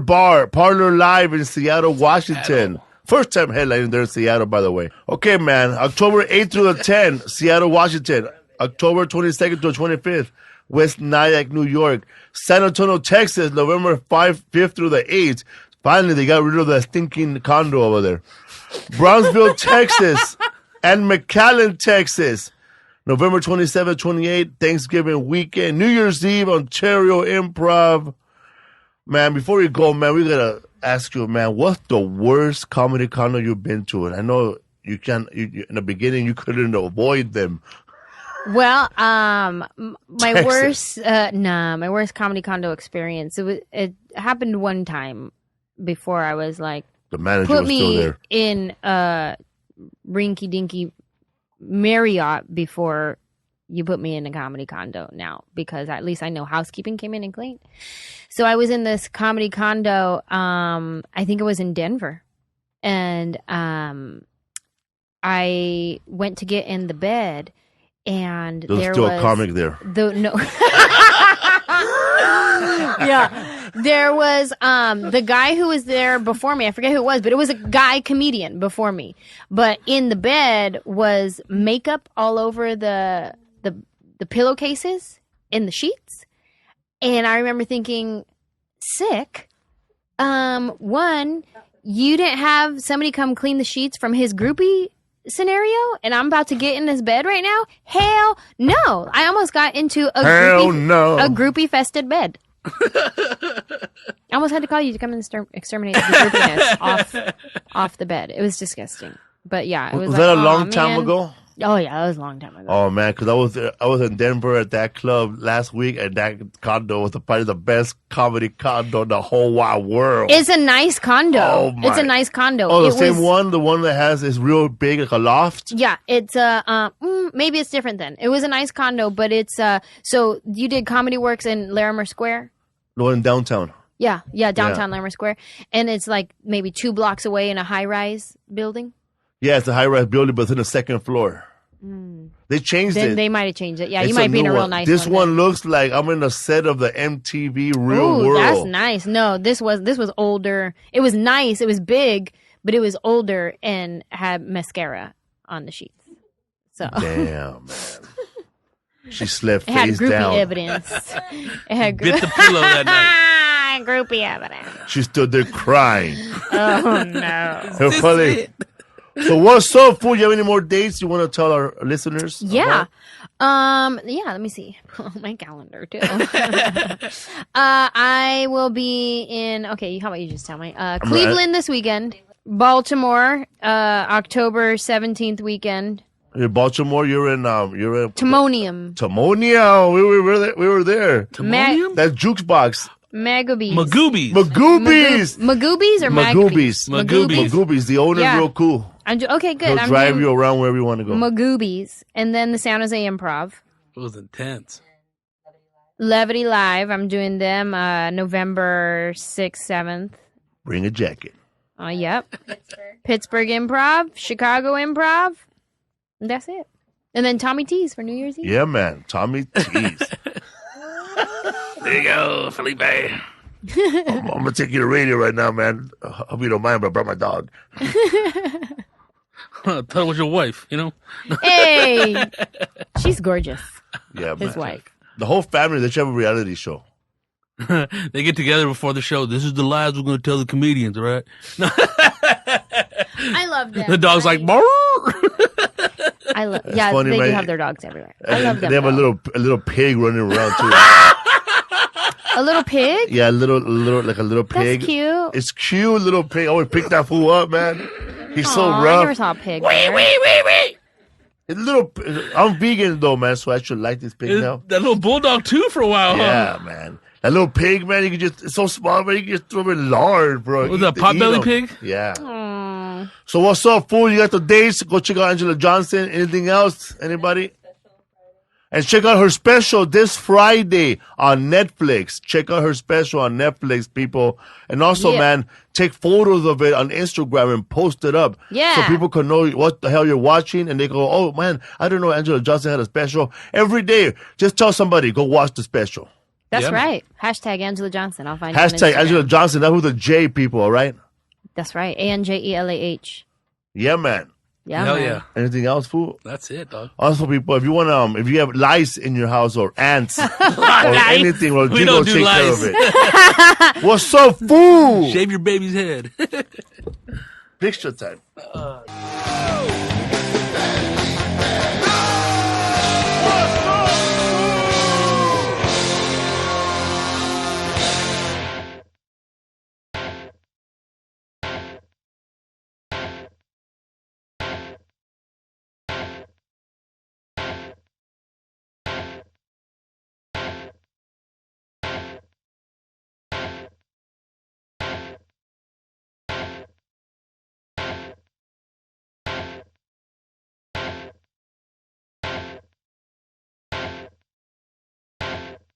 Live in Seattle, Washington. First time headlining there in Seattle, by the way. Okay, man. October 8th through the 10th, Seattle, Washington. October 22nd to 25th, West Nyack, New York. San Antonio, Texas, November 5th through the 8th. Finally, they got rid of that stinking condo over there. Brownsville, Texas, and McAllen, Texas. November 27th, 28th, Thanksgiving weekend. New Year's Eve, Ontario Improv. Man, before you go, man, we got to ask you, man, what's the worst comedy condo you've been to? And I know you can't, in the beginning, you couldn't avoid them. Well, my worst comedy condo experience. It happened one time before I was like, the manager put was still me there. in a rinky dinky Marriott before you put me in a comedy condo now, because at least I know housekeeping came in and cleaned. So I was in this comedy condo. I think it was in Denver, and I went to get in the bed. And There's still a comic there. Yeah. There was the guy who was there before me. I forget who it was, but it was a guy comedian before me. But in the bed was makeup all over the pillowcases in the sheets. And I remember thinking, sick. One, you didn't have somebody come clean the sheets from his groupie scenario, and I'm about to get in this bed right now? Hell no. I almost got into a groupie fested bed. I almost had to call you to come and exterminate the groupiness off the bed. It was disgusting. But yeah, it was that a long time ago? Oh yeah, that was a long time ago. Oh man, because I was in Denver at that club last week, and that condo was probably the best comedy condo in the whole wide world. It's a nice condo. Oh, it's a nice condo. Oh, the same one, the one that has this real big, like a loft. Yeah, it's maybe it's different then. It was a nice condo, but it's so you did Comedy Works in Larimer Square. The one in downtown. Yeah, downtown Larimer Square, and it's like maybe 2 blocks away in a high-rise building. Yeah, it's a high-rise building, but it's in the second floor. They changed it. They might have changed it. Yeah, It's you might be in a real one. nice This one then. looks like I'm in the set of the MTV Real Ooh, World. that's nice. No, this was older. It was nice. It was big, but it was older and had mascara on the sheets. So Damn, man. She slept it had face groupie down. evidence. It had Bit the pillow that night. groupie evidence. She stood there crying. Oh no. Her funny. So what's up, fool? You have any more dates you want to tell our listeners? Yeah. Yeah, let me see. My calendar too. I will be in how about you just tell me? Cleveland this weekend. Baltimore, October 17th weekend. In Baltimore, you're in Timonium. Timonium. We were there. Timonium? That jukebox. Magoobies. Magoobies. Magoobies. Magoobies or Magoobies. Magoobies. Magoobies. The owner's Yeah. real cool. Okay, good. He'll I'm drive doing you around wherever you want to go. Magoobies. And then the San Jose Improv. It was intense. Levity Live. I'm doing them November 6th, 7th. Bring a jacket. Yep. Pittsburgh Improv. Chicago Improv. And that's it. And then Tommy T's for New Year's Eve. Yeah, man. Tommy T's. There you go, Felipe. I'm going to take you to radio right now, man. Hope you don't mind, but I brought my dog. Tell her with your wife, you know? Hey! She's gorgeous. Yeah, His man. wife. The whole family, they should have a reality show. They get together before the show. This is the lies we're going to tell the comedians, all right? I love them. The dog's like, "Brrr." Yeah, funny, they man. do have their dogs everywhere. I love them. They have though. a little pig running around too. A little pig? Yeah, a little pig. That's cute. It's cute, little pig. I always pick that fool up, man. He's so Aw, I rough. never saw a pig. It's I'm vegan though, man, so I should like this pig now. That little bulldog, too, for a while, Yeah, huh? man. That little pig, man, it's so small, man, you can just throw it in lard, bro. Was that potbelly pig? Yeah. Aw. So what's up, fool? You got the dates. Go check out Anjelah Johnson. Anything else? Anybody? And check out her special this Friday on Netflix. Check out her special on Netflix, people. And also, Yeah. man, take photos of it on Instagram and post it up. Yeah. So people can know what the hell you're watching. And they go, oh, man, I didn't know Anjelah Johnson had a special. Every day, just tell somebody, go watch the special. That's Yeah, man. right. Hashtag Anjelah Johnson. I'll find you Hashtag on Instagram. Anjelah Johnson. That's with the J, people, all right? That's right. ANJELAH. Yeah, man. Yeah, Hell man. yeah. Anything else, fool? That's it, dog. Also, people, if you want if you have lice in your house or ants or Lice? anything, We Rodrigo don't do take care lice. of it. What's up, fool? Shave your baby's head. Picture time.